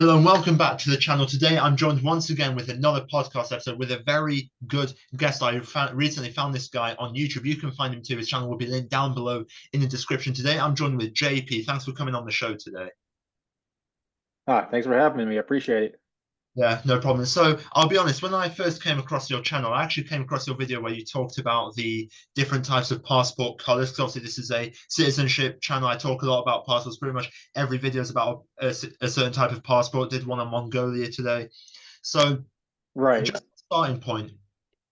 Hello and welcome back to the channel. Today I'm joined once again with another podcast episode with a very good guest. Recently found this guy on YouTube. You can find him too. His channel will be linked down below in the description. Today I'm joined with JP. Thanks for coming on the show today. Thanks for having me. I appreciate it. Yeah, no problem. So I'll be honest, when I first came across your channel, I actually came across your video where you talked about the different types of passport colors. Because obviously this is a citizenship channel. I talk a lot about passports. Pretty much every video is about a certain type of passport. Did one on Mongolia today. So Right. just starting point,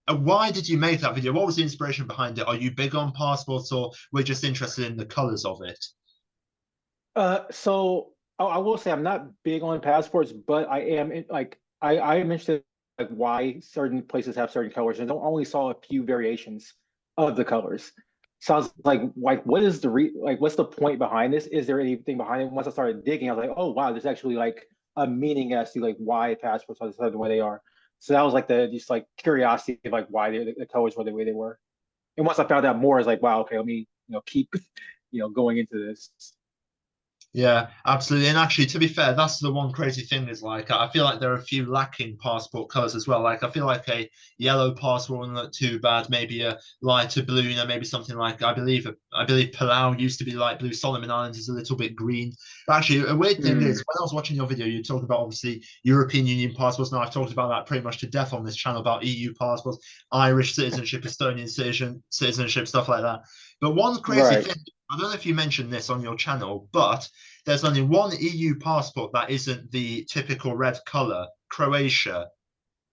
why did you make that video? What was the inspiration behind it? Are you big on passports or we're just interested in the colors of it? So I will say I'm not big on passports, but I am I am interested like why certain places have certain colors, and I only saw a few variations of the colors. So I was like, what is what's the point behind this? Is there anything behind it? Once I started digging, I was like, oh wow, there's actually like a meaning as to like why passports are the way they are. So that was like the just like curiosity of like why the colors were the way they were. And once I found out more, I was like, wow, okay, let me keep going into this. Yeah, absolutely. And actually, to be fair, that's the one crazy thing is like I feel like there are a few lacking passport colors as well. Like I feel like a yellow passport wouldn't look too bad. Maybe a lighter blue, maybe something like I believe Palau used to be light blue. Solomon Islands is a little bit green. But actually, a weird thing is Mm, when I was watching your video, you talked about obviously European Union passports. Now I've talked about that pretty much to death on this channel about EU passports, Irish citizenship, Estonian citizenship, stuff like that. But one crazy right. thing, I don't know if you mentioned this on your channel, but there's only one EU passport that isn't the typical red color, Croatia.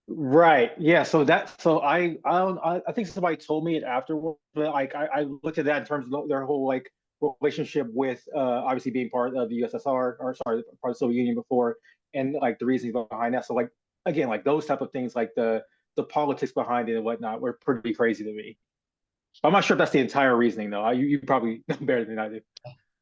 Right. Yeah. I think somebody told me it afterwards, but like I looked at that in terms of their whole like relationship with obviously being part of the USSR or sorry, part of the Soviet Union before and like the reasons behind that. So like again, like those type of things, like the politics behind it and whatnot were pretty crazy to me. I'm not sure if that's the entire reasoning though. You probably know better than I do.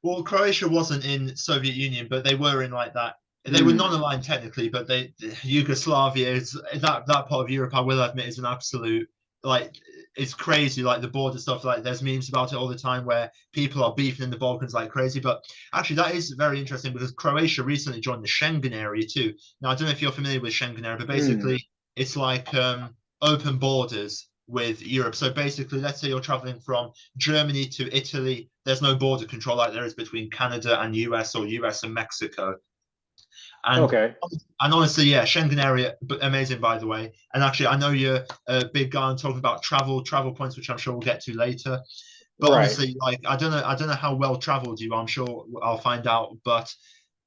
Well, Croatia wasn't in Soviet Union, but they were in like that. They were Mm, non-aligned technically, but they Yugoslavia is that part of Europe. I will admit is an absolute like it's crazy. Like the border stuff, like there's memes about it all the time where people are beefing in the Balkans like crazy. But actually, that is very interesting because Croatia recently joined the Schengen area too. Now I don't know if you're familiar with Schengen area, but mm. basically it's like open borders with Europe. So basically, let's say you're traveling from Germany to Italy, there's no border control like there is between Canada and US or US and Mexico. And Okay. and honestly, yeah, Schengen area, amazing by the way. And actually, I know you're a big guy on talking about travel points, which I'm sure we'll get to later. But Right. honestly, like I don't know how well traveled you are. I'm sure I'll find out. But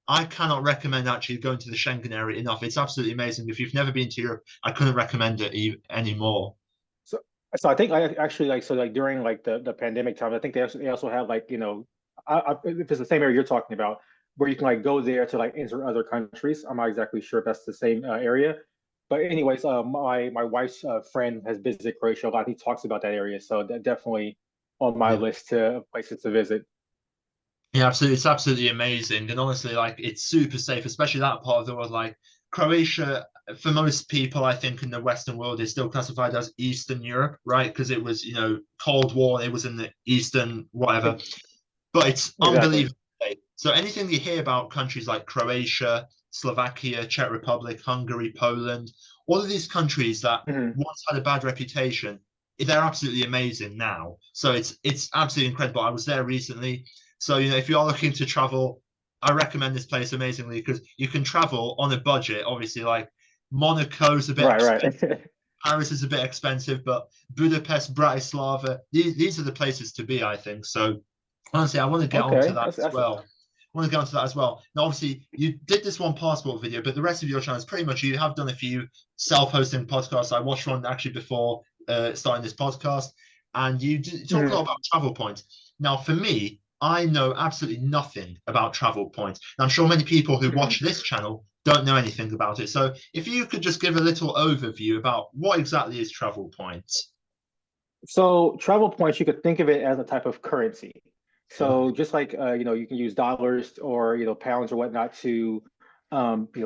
I cannot recommend actually going to the Schengen area enough. It's absolutely amazing. If you've never been to Europe, I couldn't recommend it anymore. So, so I think I actually like so like during like the pandemic time, I think they also have like if it's the same area you're talking about, where you can like go there to like enter other countries. I'm not exactly sure if that's the same area, but anyways, my wife's friend has visited Croatia a lot. He talks about that area, so that definitely on my Yeah. list to places to visit. Yeah, absolutely. It's absolutely amazing. And honestly, like it's super safe, especially that part of the world. Like Croatia, for most people, I think in the Western world is still classified as Eastern Europe, right? Because it was, Cold War, it was in the Eastern whatever. E- But it's Exactly. unbelievable. So anything you hear about countries like Croatia, Slovakia, Czech Republic, Hungary, Poland, all of these countries that Mhm. once had a bad reputation, they're absolutely amazing now. So it's absolutely incredible. I was there recently. So if you are looking to travel, I recommend this place amazingly because you can travel on a budget. Obviously, like Monaco's a bit Right, expensive, right. Paris is a bit expensive, but Budapest, Bratislava, these are the places to be, I think. So honestly, I want to get onto Okay, that that's as that's well. I want to get onto that as well. Now, obviously, you did this one passport video, but the rest of your channel is pretty much you have done a few self-hosting podcasts. I watched one actually before starting this podcast, and you talk a lot mhm. about travel points. Now, for me, I know absolutely nothing about travel points. And I'm sure many people who watch Mhm. this channel don't know anything about it. So, if you could just give a little overview about what exactly is travel points. So travel points, you could think of it as a type of currency. Okay. So just like you can use dollars or pounds or whatnot to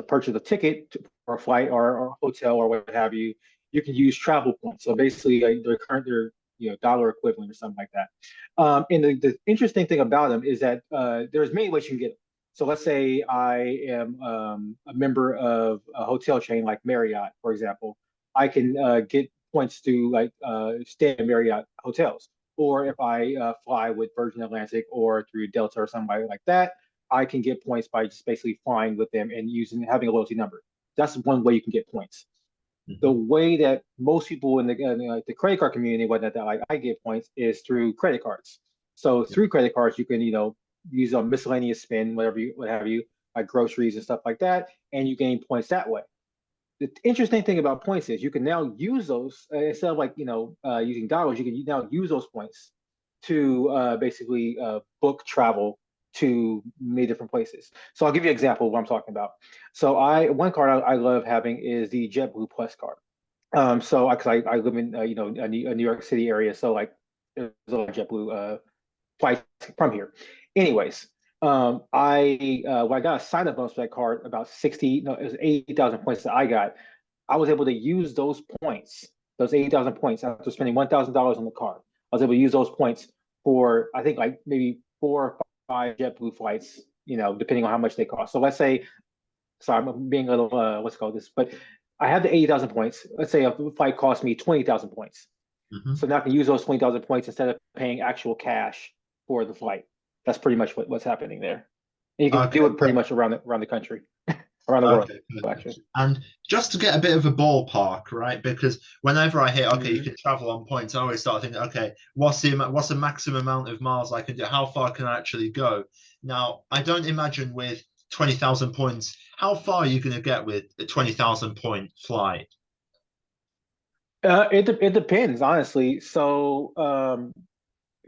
purchase a ticket for a flight or a hotel or what have you. You can use travel points. So basically, their dollar equivalent or something like that. And the interesting thing about them is that there's many ways you can get them. So let's say I am a member of a hotel chain like Marriott, for example. I can get points to like stay in Marriott hotels. Or if I fly with Virgin Atlantic or through Delta or somebody like that, I can get points by just basically flying with them and using having a loyalty number. That's one way you can get points. The Mhm. way that most people in like the credit card community, whatnot, that like I get points is through credit cards. So through credit cards, you can use a miscellaneous spend, whatever you what have you, like groceries and stuff like that, and you gain points that way. The interesting thing about points is you can now use those instead of like using dollars, you can now use those points to basically book travel to many different places. So I'll give you an example of what I'm talking about. So one card I love having is the JetBlue Plus card. So because I live in a New York City area, so like there's a lot of JetBlue flights from here. Anyways, when I got a sign up bonus for that card, about 60, no, it was 80,000 points that I got. I was able to use those points, those 80,000 points after spending $1,000 on the card. I was able to use those points for I think like maybe 4 or 5 JetBlue flights, depending on how much they cost. So let's say, sorry, I'm being a little what's it called this, but I have the 80,000 points. Let's say a flight cost me 20,000 points. Mhm. So now I can use those 20,000 points instead of paying actual cash for the flight. That's pretty much what's happening there. And you can do Okay. it pretty much around the country, around the world, Okay, perfect. actually. And just to get a bit of a ballpark, right? Because whenever I hear, okay, you Hmm. can travel on points, I always start thinking, okay, what's the maximum amount of miles I can do? How far can I actually go? Now, I don't imagine with 20,000 points, how far are you going to get with a 20,000 point flight? It depends, honestly. So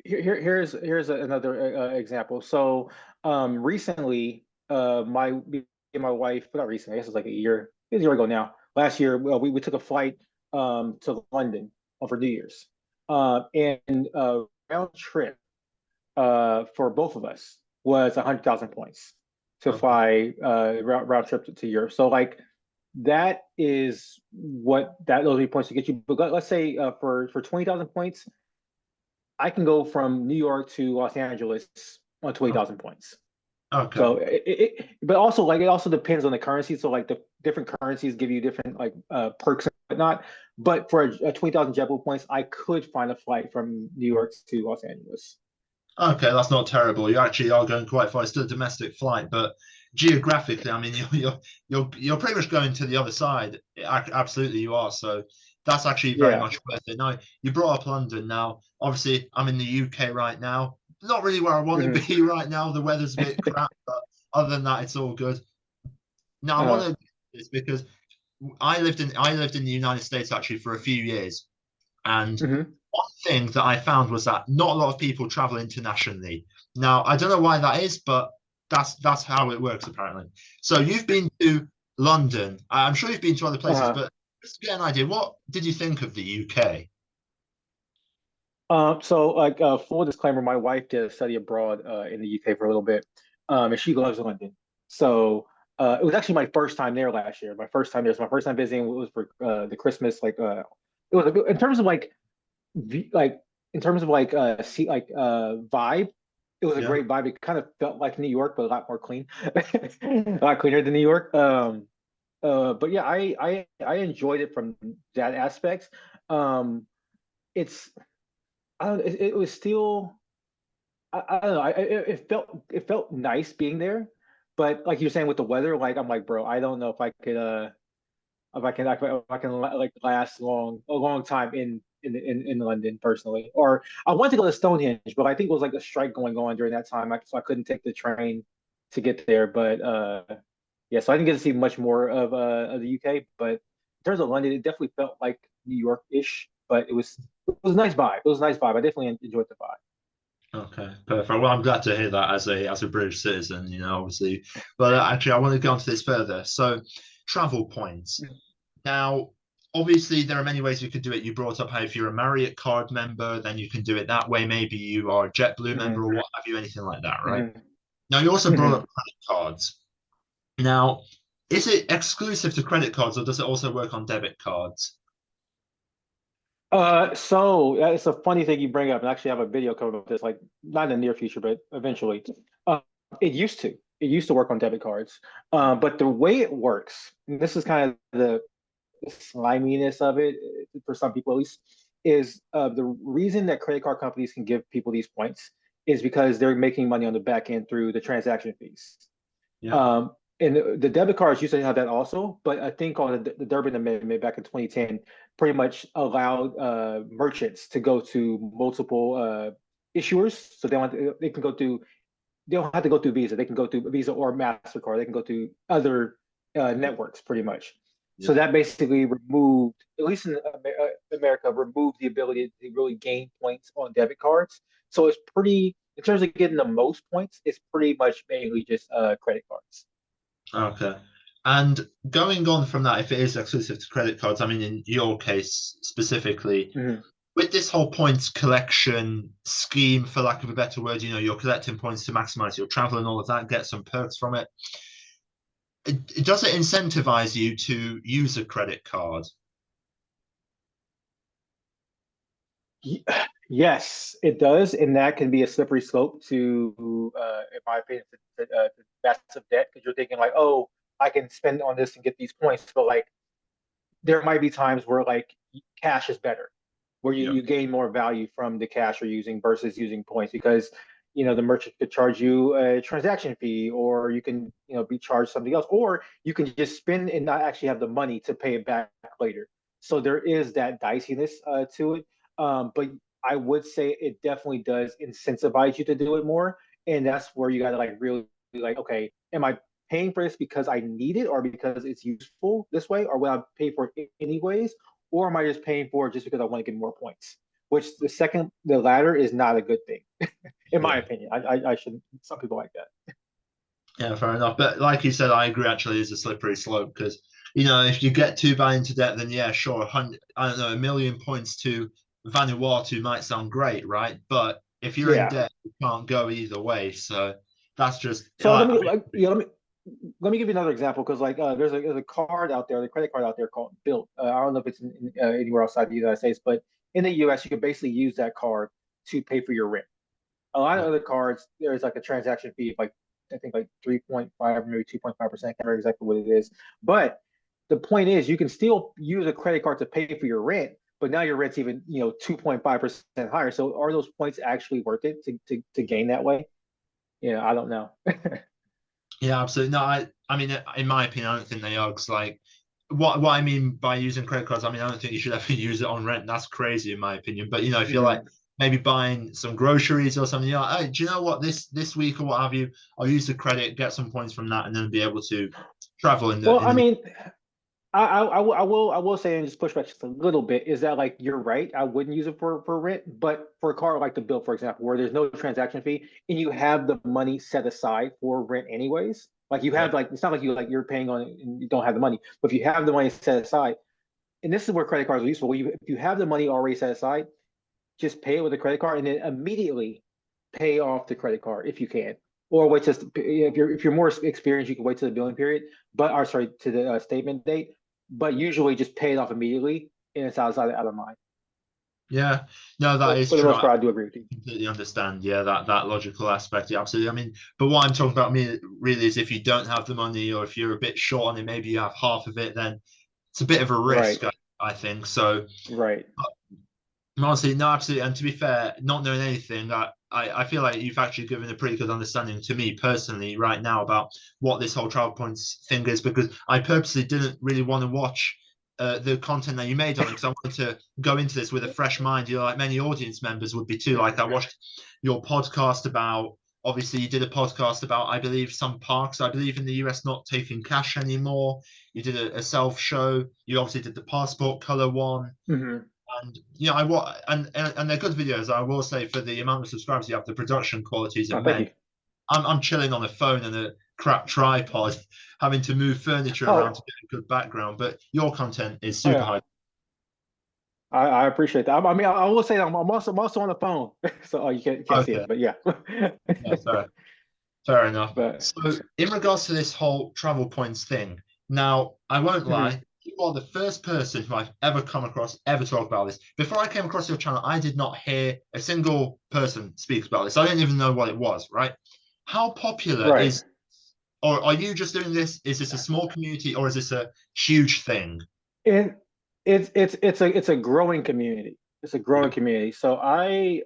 here's another example. So recently, me and my wife, not recently, I guess it's like a year ago now. Last year, we took a flight to London for New Year's, and round trip for both of us was 100,000 points to Okay. fly round trip to Europe. So like that is what those points to get you. But let's say for 20,000 points, I can go from New York to Los Angeles on 20,000 points. Okay. So but also like it also depends on the currency. So like the different currencies give you different like perks and whatnot. But for a 20,000 JetBlue points, I could find a flight from New York to Los Angeles. Okay, that's not terrible. You actually are going quite far. It's still a domestic flight, but geographically, I mean, you're pretty much going to the other side. Absolutely, you are. So that's actually very Yeah. much worth it. Now, you brought up London. Now, obviously, I'm in the UK right now. Not really where I want to Hmm. be right now. The weather's a bit crap, but other than that, it's all good. Now, I want Uh, to do this because I lived in the United States actually for a few years, and hmm. one thing that I found was that not a lot of people travel internationally. Now, I don't know why that is, but that's how it works apparently. So you've been to London. I'm sure you've been to other places, Uh-huh. but just to get an idea, what did you think of the UK? So like full disclaimer, my wife did study abroad in the UK for a little bit, and she loves London. So it was actually my first time there last year. My first time there. So my first time visiting was for the Christmas. Like it was in terms of like like in terms of like see like vibe. It was a Yeah. great vibe. It kind of felt like New York, but a lot more clean, a lot cleaner than New York. But yeah, I enjoyed it from that aspect. Um, it's I don't, it was still I don't know. It felt nice being there, but like you're saying with the weather, like I'm like, bro, I don't know if I could if I can like last a long time in London personally. Or I wanted to go to Stonehenge, but I think it was like a strike going on during that time, so I couldn't take the train to get there. But yeah, so I didn't get to see much more of the UK. But in terms of London, it definitely felt like New York-ish, but it was a nice vibe. It was a nice vibe. I definitely enjoyed the vibe. Okay, perfect. Well, I'm glad to hear that as a British citizen, obviously. But actually, I want to go on to this further. So, travel points. Now, obviously, there are many ways you could do it. You brought up how if you're a Marriott card member, then you can do it that way. Maybe you are a JetBlue member or Hmm. what have you, anything like that, right? Hmm. Now, you also brought Hmm. up credit cards. Now, is it exclusive to credit cards or does it also work on debit cards? So it's a funny thing you bring up, and actually I have a video coming up this, like not in the near future, but eventually. Uh, it used to. it used to work on debit cards. But the way it works, and this is kind of the sliminess of it for some people at least, is the reason that credit card companies can give people these points is because they're making money on the back end through the transaction fees. Yeah. And the debit cards used to have that also, but a thing called the Durbin Amendment back in 2010 pretty much allowed merchants to go to multiple issuers, so they can go through. They don't have to go through Visa. They can go through Visa or Mastercard. They can go through other networks pretty much. So Yeah. that basically removed, at least in America, removed the ability to really gain points on debit cards. So it's pretty, in terms of getting the most points, it's pretty much mainly just credit cards. Okay. And going on from that, if it is exclusive to credit cards, I mean, in your case specifically, Mhm. with this whole points collection scheme, for lack of a better word, you're collecting points to maximize your travel and all of that, get some perks from it. Does it incentivize you to use a credit card? Yes, it does, and that can be a slippery slope to, in my opinion, to massive debt because you're thinking like, oh, I can spend on this and get these points, but like there might be times where like cash is better, where Yeah. you gain more value from the cash you're using versus using points because the merchant could charge you a transaction fee, or you can be charged something else, or you can just spend and not actually have the money to pay it back later. So there is that diciness to it, but I would say it definitely does incentivize you to do it more, and that's where you got to like really like, okay, am I paying for this because I need it or because it's useful this way, or will I pay for it anyways? Or am I just paying for it just because I want to get more points? Which the latter is not a good thing, in my Yeah. opinion. I should. Some people like that. Yeah, fair enough. But like you said, I agree. Actually, it's a slippery slope because if you get too bad into debt, then yeah, sure, 100, I don't know, 1 million points to Vanuatu might sound great, right? But if you're in Yeah. debt, you can't go either way. So that's just So let me give you another example because like there's a card out there, the credit card out there called Built. I don't know if it's anywhere outside the United States, but in the U.S. you can basically use that card to pay for your rent. A lot of yeah, other cards, there's like a transaction fee of like I think like 3.5, maybe 2.5%. I can't remember exactly what it is. But the point is you can still use a credit card to pay for your rent, but now your rent's even, 2.5% higher. So are those points actually worth it to gain that way? I don't know. yeah, absolutely. No, I mean, in my opinion, I don't think they are. 'Cause like, what I mean by using credit cards, I mean, I don't think you should ever use it on rent. That's crazy, in my opinion. But if you're like Mhm. maybe buying some groceries or something, you're like, hey, do you know what, this week or what have you, I'll use the credit, get some points from that, and then be able to travel in the Well, in I the. mean, I will say and just push back just a little bit is that like you're right. I wouldn't use it for rent, but for a car like the Bill, for example, where there's no transaction fee and you have the money set aside for rent anyways. Like you Yeah, have like it's not like you're paying on it and you don't have the money, but if you have the money set aside, and this is where credit cards are useful. If you have the money already set aside, just pay it with a credit card and then immediately pay off the credit card if you can, or wait just if you're more experienced, you can wait to the billing period, but or sorry to the statement date. But usually just pay it off immediately, and it's out of mind. yeah, no, that But is for the true. most I part, I do agree with you. completely understand. Yeah, that logical aspect. Yeah, absolutely. I mean, but what I'm talking about me really is if you don't have the money or if you're a bit short on it, maybe you have half of it, then it's a bit of a Right, risk, I think. So right. honestly, no, absolutely. And to be fair, not knowing anything, I feel like you've actually given a pretty good understanding to me personally right now about what this whole travel points thing is, because I purposely didn't really want to watch the content that you made on it because I wanted to go into this with a fresh mind. Like many audience members would be too. Like I watched your podcast about, obviously, you did a podcast about, I believe, some parks, I believe in the US not taking cash anymore. You did a self show. You obviously did the passport color one. Hmm. And and they're good videos. I will say for the amount of subscribers you have, the production quality is Oh, thank immense. you. I'm chilling on a phone and a crap tripod, having to move furniture around Oh, to get a good background. But your content is oh super yeah. high. I appreciate that. I mean, I will say that I'm also on the phone, so you can't see Okay, it, but yeah. yeah, fair enough. But So in regards to this whole travel points thing, now I won't mhm. lie. You are the first person who I've ever come across ever talk about this. Before I came across your channel, I did not hear a single person speak about this. I didn't even know what it was, right? How popular Right. is or are you just doing this? Is this a small community, or is this a huge thing? And it's a growing community. It's a growing Yeah. community. So I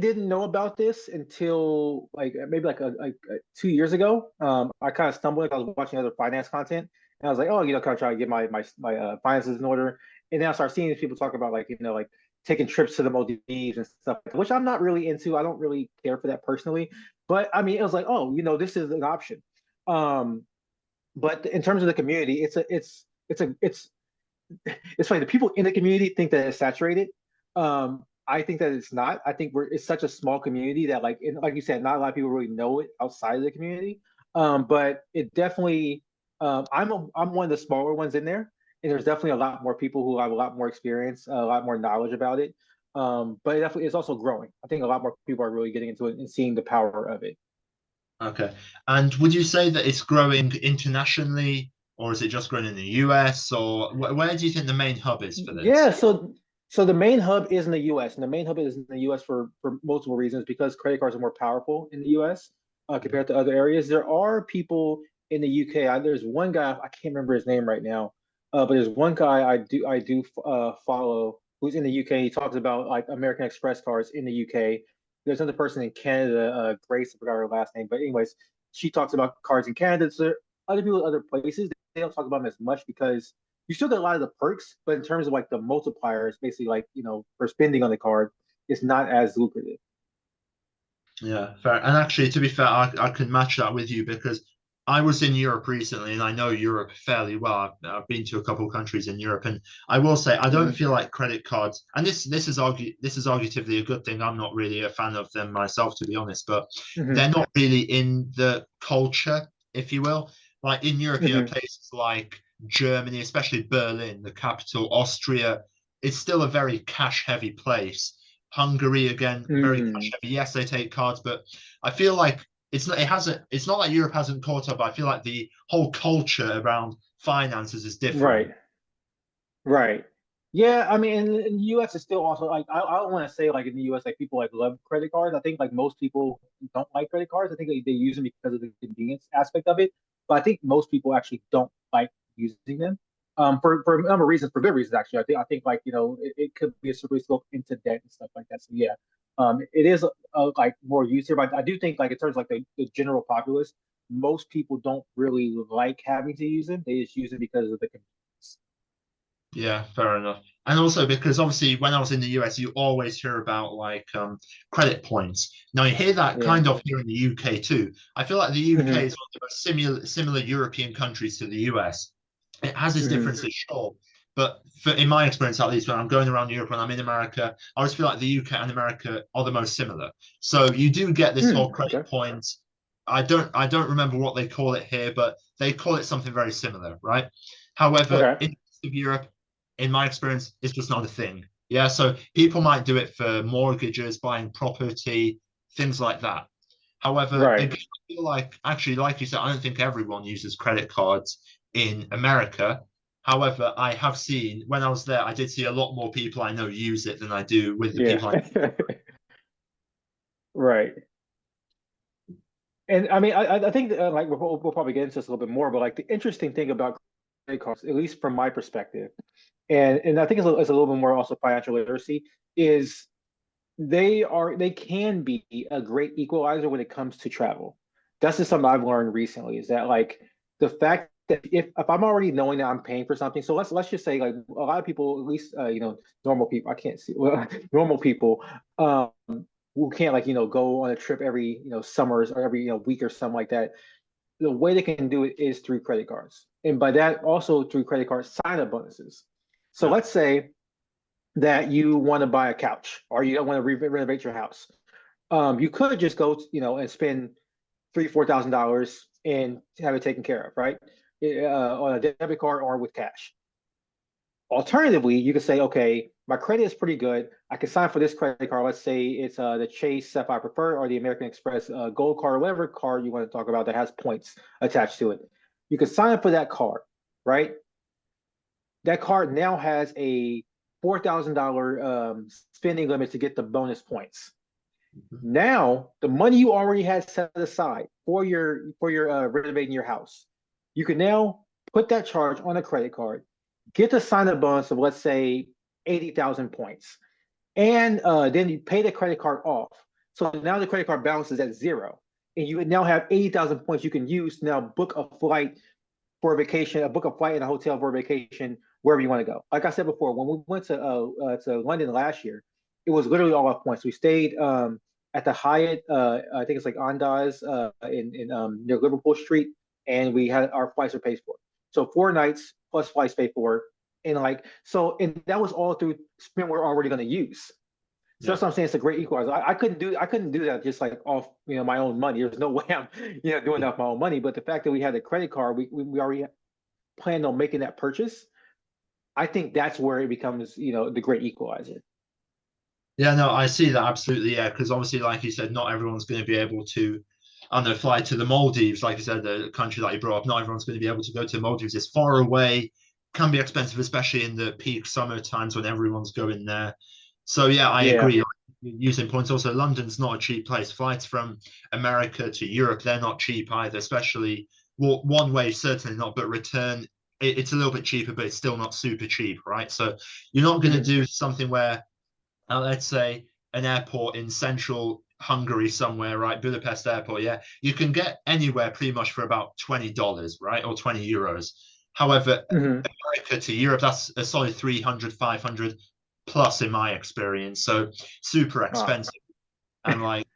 didn't know about this until like maybe like 2 years ago. I kind of stumbled. I was watching other finance content, and I was like, oh, kind of trying to get my finances in order. And then I started seeing these people talk about like like taking trips to the Maldives and stuff, which I'm not really into. I don't really care for that personally. But I mean, it was like, oh, this is an option. Um, but in terms of the community, it's funny. The people in the community think that it's saturated. I think that it's not. I think it's such a small community that like you said, not a lot of people really know it outside of the community. But it definitely, I'm one of the smaller ones in there, and there's definitely a lot more people who have a lot more experience, a lot more knowledge about it. But it definitely it's also growing. I think a lot more people are really getting into it and seeing the power of it. Okay. And would you say that it's growing internationally, or is it just growing in the US, or where do you think the main hub is for Yeah, this? so the main hub is in the US, and the main hub is in the US for multiple reasons because credit cards are more powerful in the US compared to other areas. There are people in the UK. There's one guy I can't remember his name right now, but there's one guy I do follow who's in the UK. He talks about like American Express cards in the UK. There's another person in Canada, Grace, I forgot her last name, but anyways, she talks about cards in Canada. So other people, other places, they don't talk about them as much because you still get a lot of the perks, but in terms of like the multipliers, basically like for spending on the card, it's not as lucrative. Yeah, fair. And actually, to be fair, I can match that with you because I was in Europe recently and I know Europe fairly well. I've been to a couple of countries in Europe, and I will say I don't Hmm. feel like credit cards, and this is arguably a good thing. I'm not really a fan of them myself, to be honest, but Hmm. they're not really in the culture, if you will. Like in Europe, Hmm. places like Germany, especially Berlin, the capital, Austria, it's still a very cash heavy place. Hungary again, very cash Mm. heavy. Yes, they take cards, but I feel like it's not like Europe hasn't caught up. I feel like the whole culture around finances is different. Right. Right. Yeah, I mean, in the US, it's still also like I don't want to say like in the US, like people like love credit cards. I think like most people don't like credit cards. I think they use them because of the convenience aspect of it. But I think most people actually don't like using them. For a number of reasons, for good reasons actually. I think like it could be a slippery slope into debt and stuff like that. So yeah, it is like more used here. But I do think like in terms of like the general populace, most people don't really like having to use them. They just use it because of the convenience. Yeah, fair enough. And also because obviously when I was in the US, you always hear about like credit points. Now you hear that Yeah. kind of here in the UK too. I feel like the UK Hmm. is one of the most similar European countries to the US. It has its Hmm. differences, sure. But in my experience, at least when I'm going around Europe, when I'm in America, I always feel like the UK and America are the most similar. So you do get this whole credit Okay. points. I don't remember what they call it here, but they call it something very similar, right? However, Okay. in the rest of Europe, in my experience, it's just not a thing. Yeah, so people might do it for mortgages, buying property, things like that. However, Right. again, I feel like actually, like you said, I don't think everyone uses credit cards in America. However, I have seen when I was there, I did see a lot more people I know use it than I do with the Yeah. people I. Right. And I mean, I think that, like we'll probably get into this a little bit more, but like the interesting thing about credit cards, at least from my perspective, and I think it's a little bit more also financial literacy, is they can be a great equalizer when it comes to travel. That's just something I've learned recently is that like the fact that if I'm already knowing that I'm paying for something, so let's just say like a lot of people, at least normal people, I can't see well, normal people um who can't like go on a trip every summers or every week or something like that. The way they can do it is through credit cards, and by that also through credit card sign up bonuses. So Yeah, let's say that you want to buy a couch or you want to renovate your house. You could just go, and spend $3,000 4,000 and have it taken care of, right? On a debit card or with cash. Alternatively, you could say, okay, my credit is pretty good. I can sign for this credit card. Let's say it's the Chase Sapphire Preferred or the American Express Gold Card, or whatever card you want to talk about that has points attached to it. You can sign up for that card, right? That card now has a $4,000 spending limit to get the bonus points. Now, the money you already had set aside for your renovating your house, you can now put that charge on a credit card, get the sign-up bonus of, let's say, 80,000 points, and then you pay the credit card off. So now the credit card balance is at zero, and you now have 80,000 points you can use to now book a flight for a vacation, book a flight in a hotel for a vacation wherever you want to go. Like I said before, when we went to London last year, it was literally all off points. We stayed at the Hyatt, I think it's like Andaz in near Liverpool Street, and we had our flights were paid for. So 4 nights plus flights paid for, and and that was all through spend we're already going to use. So Yeah. that's what I'm saying. It's a great equalizer. I couldn't do that just like off my own money. There's no way I'm doing that off my own money. But the fact that we had a credit card, we already planned on making that purchase. I think that's where it becomes the great equalizer. Yeah, no, I see that absolutely. Yeah, because obviously, like you said, not everyone's going to be able to, I don't know, fly to the Maldives. Like you said, the country that you brought up, not everyone's going to be able to go to the Maldives. It's far away, can be expensive, especially in the peak summer times when everyone's going there. So yeah, I Yeah. agree. Using points. Also, London's not a cheap place. Flights from America to Europe, they're not cheap either, especially well, one way, certainly not, but return, it's a little bit cheaper, but it's still not super cheap, right? So you're not going to Mhm. do something where let's say an airport in central Hungary somewhere, right? Budapest airport, yeah, you can get anywhere pretty much for about $20, right? Or €20. However, Mhm. America to Europe, that's a solid 300, 500 plus in my experience. So super Ah. expensive. And like,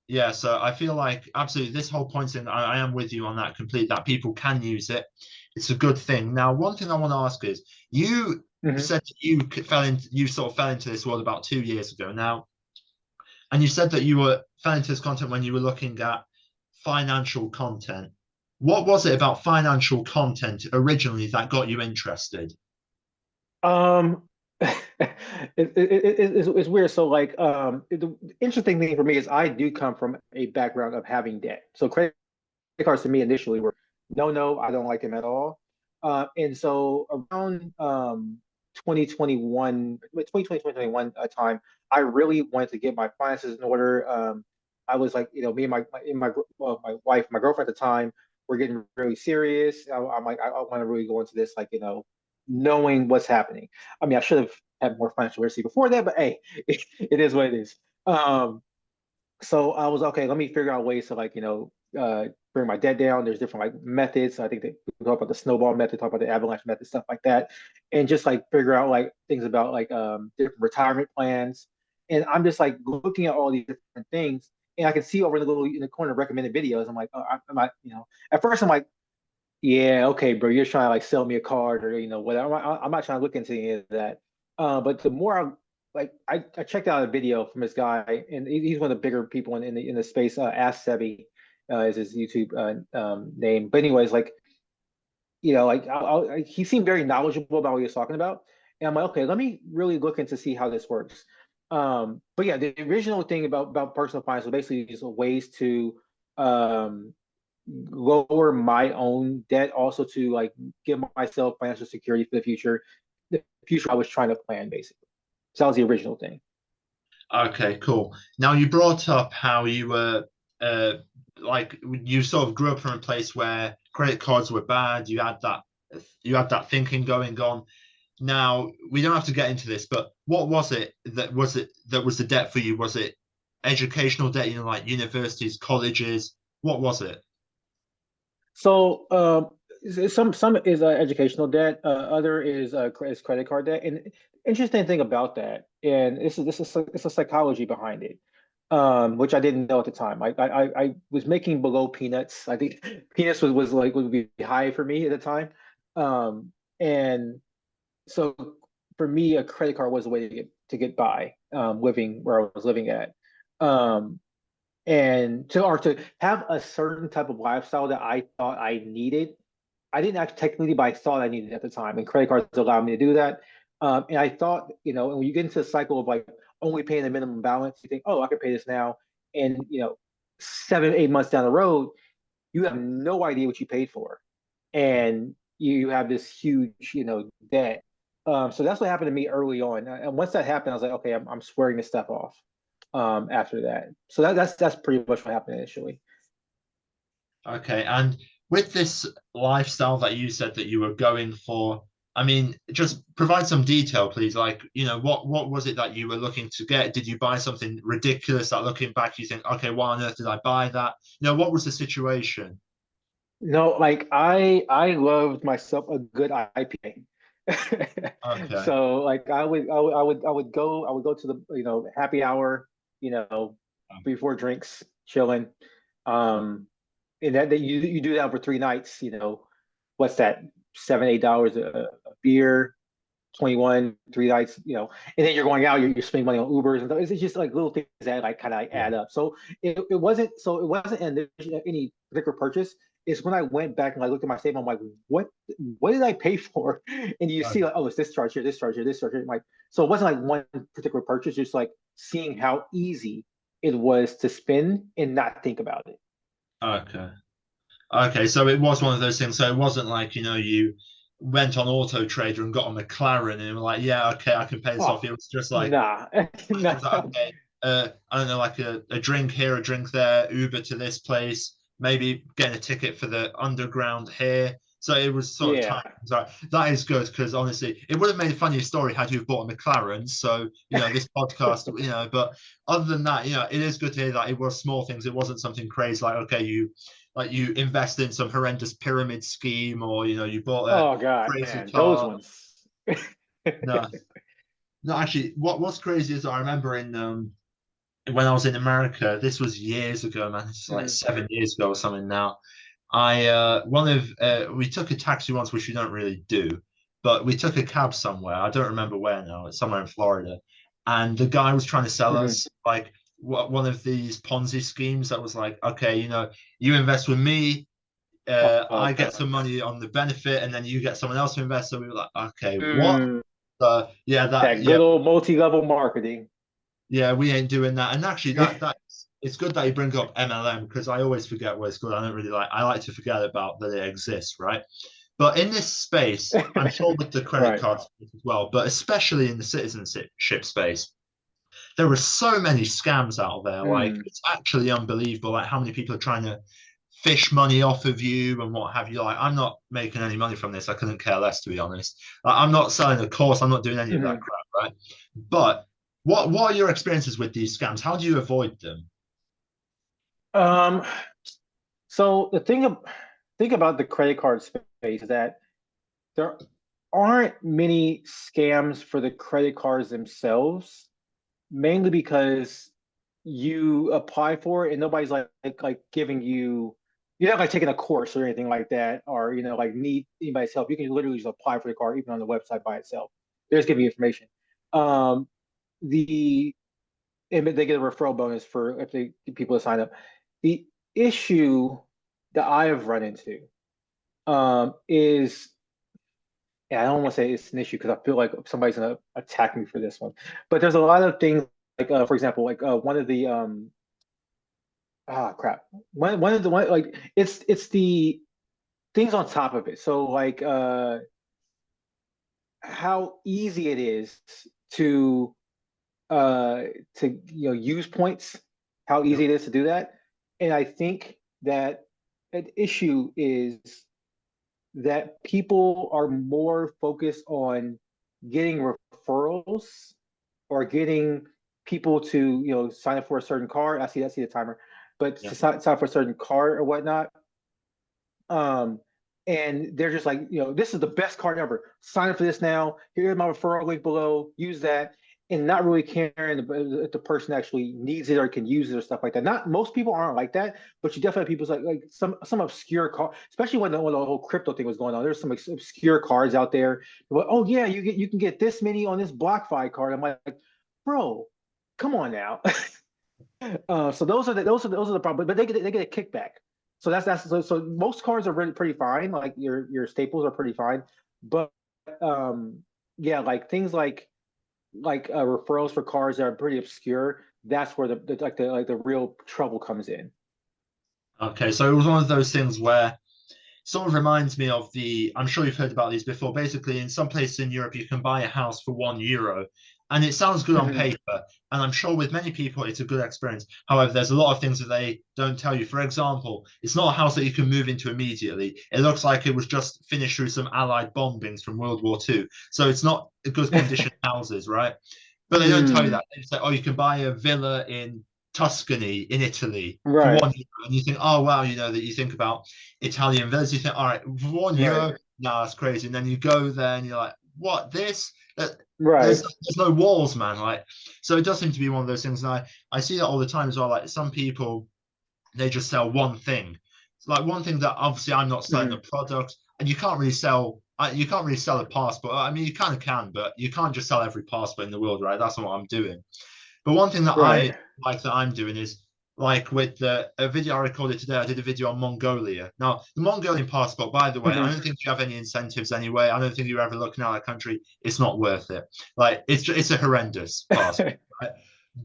yeah, so I feel like absolutely this whole point in, I am with you on that complete, that people can use it. It's a good thing. Now, one thing I want to ask is you Mhm. said you sort of fell into this world about 2 years ago now, and you said that you were fell into this content when you were looking at financial content. What was it about financial content originally that got you interested? Um, it's weird. So the interesting thing for me is I do come from a background of having debt. So credit cards to me initially were no, no, I don't like them at all. And so around 2021, 2020, 2021 time, I really wanted to get my finances in order. I was like, me and my wife, my girlfriend at the time, we're getting really serious. I'm like, I want to really go into this, like, knowing what's happening. I mean, I should have had more financial literacy before that, but hey, it is what it is. So I was okay. Let me figure out ways to bring my debt down. There's different like methods. I think that we talk about the snowball method, talk about the avalanche method, stuff like that, and just like figure out like things about different retirement plans. And I'm just like looking at all these different things, and I can see over in the corner recommended videos. I'm like, oh, I'm not, At first I'm like, yeah, okay, bro, you're trying to like sell me a card or whatever. I'm not trying to look into any of that. But the more I checked out a video from this guy, and he's one of the bigger people in the space. Ask Sebi is his YouTube name. But anyways, he seemed very knowledgeable about what he was talking about, and I'm like, okay, let me really look into see how this works. But yeah, the original thing about personal finance was basically just ways to um lower my own debt, also to like give myself financial security for the future. The future I was trying to plan basically. So that was the original thing. Okay, cool. Now you brought up how you were uh like you sort of grew up from a place where credit cards were bad. You had that thinking going on. Now we don't have to get into this, but what was the debt for you? Was it educational debt, like universities, colleges? What was it? So some is educational debt, other is credit card debt. And interesting thing about that, and it's a psychology behind it, which I didn't know at the time. I was making below peanuts. I think peanuts was like would be high for me at the time, and so for me, a credit card was a way to get by, living where I was living at. Um, and to have a certain type of lifestyle that I thought I needed. I didn't actually technically, but I thought I needed it at the time, and credit cards allowed me to do that. And I thought, and when you get into the cycle of like only paying the minimum balance, you think, oh, I could pay this now, and 7, 8 months down the road, you have no idea what you paid for, and you have this huge, debt. So that's what happened to me early on. And once that happened, I was like, okay, I'm squaring this stuff off. after that. So that's pretty much what happened initially. Okay, and with this lifestyle that you said that you were going for, I mean, just provide some detail, please. Like, what was it that you were looking to get? Did you buy something ridiculous that looking back you think, okay, why on earth did I buy that? What was the situation? No, like I loved myself a good IPA. Okay. So like I would go to the happy hour, you know, before drinks, chilling. Um and that you do that for 3 nights, what's that, $7, $8 a beer, 21, 3 nights, and then you're going out, you're spending money on Ubers and stuff. It's just like little things that like kind of like Yeah. add up. So it wasn't any particular purchase. It's when I went back and I looked at my statement, I'm like, what did I pay for? And you see like, oh, it's this charge here, this charge here, this charge here. I'm like, so it wasn't like one particular purchase, just like seeing how easy it was to spend and not think about it. Okay. Okay, so it was one of those things. So it wasn't like, you went on Auto Trader and got a McLaren and were like, yeah, okay, I can pay this off. Oh, It was just like, nah, it was like, nah. okay, I don't know, like a drink here, a drink there, Uber to this place, maybe getting a ticket for the underground here. So it was sort of Yeah. time. So that is good because honestly, it would have made a funnier story had you bought a McLaren. So, this podcast, but other than that, it is good to hear that it was small things. It wasn't something crazy like, okay, you invest in some horrendous pyramid scheme or, you bought a Oh God, crazy man, those car. ones. No, no, actually, what's crazy is I remember when I was in America, this was years ago, man. It's like Mhm, 7 years ago or something now. We took a taxi once, which we don't really do, but we took a cab somewhere. I don't remember where now. It's somewhere in Florida, and the guy was trying to sell mhm. us like one of these Ponzi schemes that was like, okay, you invest with me, Oh I get God. some money on the benefit, and then you get someone else to invest. So we were like, okay, what? Mm, Yeah, that good old multi-level marketing. yeah, we ain't doing that. And actually, that it's good that you bring up MLM because I always forget what it's called. I don't really like. I like to forget about that it exists, right? But in this space, I'm sure with the credit Right. card space as well, but especially in the citizenship space, there are so many scams out there. Like Mm, it's actually unbelievable. Like how many people are trying to fish money off of you and what have you. Like I'm not making any money from this. I couldn't care less, to be honest. Like, I'm not selling a course. I'm not doing any of that mhm. crap, right? But what are your experiences with these scams? How do you avoid them? Um, so think about the credit card space is that there aren't many scams for the credit cards themselves, mainly because you apply for it and nobody's like giving you, you're not like taking a course or anything like that, or like need anybody's help. You can literally just apply for the card even on the website by itself. They just give you information. Um, the and they get a referral bonus for if they get people to sign up. The issue that I have run into is, and I don't want to say it's an issue because I feel like somebody's gonna attack me for this one, but there's a lot of things like for example, like one of the crap, one of the one like it's the things on top of it. So like how easy it is to uh use points, how Yep. easy it is to do that. And I think that an issue is that people are more focused on getting referrals or getting people to sign up for a certain card. I see the timer, but to Yep. sign up for a certain card or whatnot. Um, and they're just like, this is the best card ever. Sign up for this now. Here's my referral link below. Use that, and not really caring if the person actually needs it or can use it or stuff like that. Not most people aren't like that, but you definitely have people like some obscure card, especially when the whole crypto thing was going on. There's some obscure cards out there. Well, oh yeah, you can get this many on this BlockFi card. I'm like, bro, come on now. So those are the problems, but they get a kickback. So so most cars are really pretty fine. Like your staples are pretty fine, but um yeah, like things like referrals for cars that are pretty obscure. That's where the real trouble comes in. Okay, so it was one of those things where sort of reminds me of I'm sure you've heard about these before. Basically, in some places in Europe, you can buy a house for €1, And it sounds good on Hmm. paper, and I'm sure with many people it's a good experience. However, there's a lot of things that they don't tell you. For example, it's not a house that you can move into immediately. It looks like it was just finished through some Allied bombings from World War II. So it's not a good condition houses, right? But they don't tell you Mm, that. They say, oh, you can buy a villa in Tuscany, in Italy, for right, €1. And you think, oh, wow, that you think about Italian villas. You think, all right, for €1, right, no, that's crazy. And then you go there and you're like, what, this? right. There's no walls, man. Like, so it does seem to be one of those things. And I see that all the time as well. Like, some people, they just sell one thing. It's like one thing that obviously I'm not selling a Hmm. product, and you can't really sell a passport. I mean, you kind of can, but you can't just sell every passport in the world, right? That's not what I'm doing. But one thing that Right. I like that I'm doing is like with a video I recorded today. I did a video on Mongolia. Now, the Mongolian passport, by the way, I Hmm. don't think you have any incentives anyway. I don't think you're ever looking at that country. It's not worth it. Like it's a horrendous passport, right?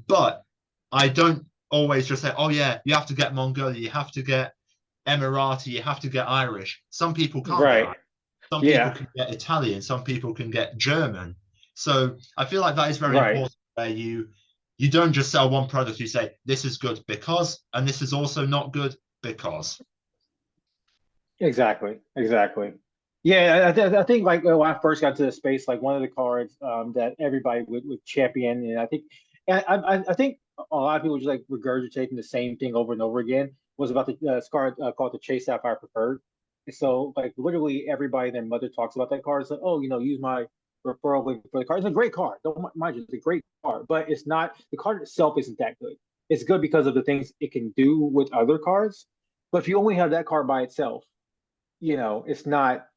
But I don't always just say, oh yeah, you have to get Mongolia, you have to get Emirati, you have to get Irish. Some people can't get Right. Irish. Some people Yeah. can get Italian. Some people can get German. So I feel like that is very Right. important where you don't just sell one product, you say this is good because, and this is also not good because. Exactly. Exactly. Yeah, I think like when I first got to the space, like one of the cards that everybody would champion, and I think, and I think a lot of people just like regurgitating the same thing over and over again was about the card called the Chase Sapphire Preferred. And so like literally everybody and their mother talks about that card. It's like, oh, use my referral link for the card. It's a great card. Don't mind you, it's a great card, but it's not the card itself isn't that good. It's good because of the things it can do with other cards. But if you only have that card by itself, it's not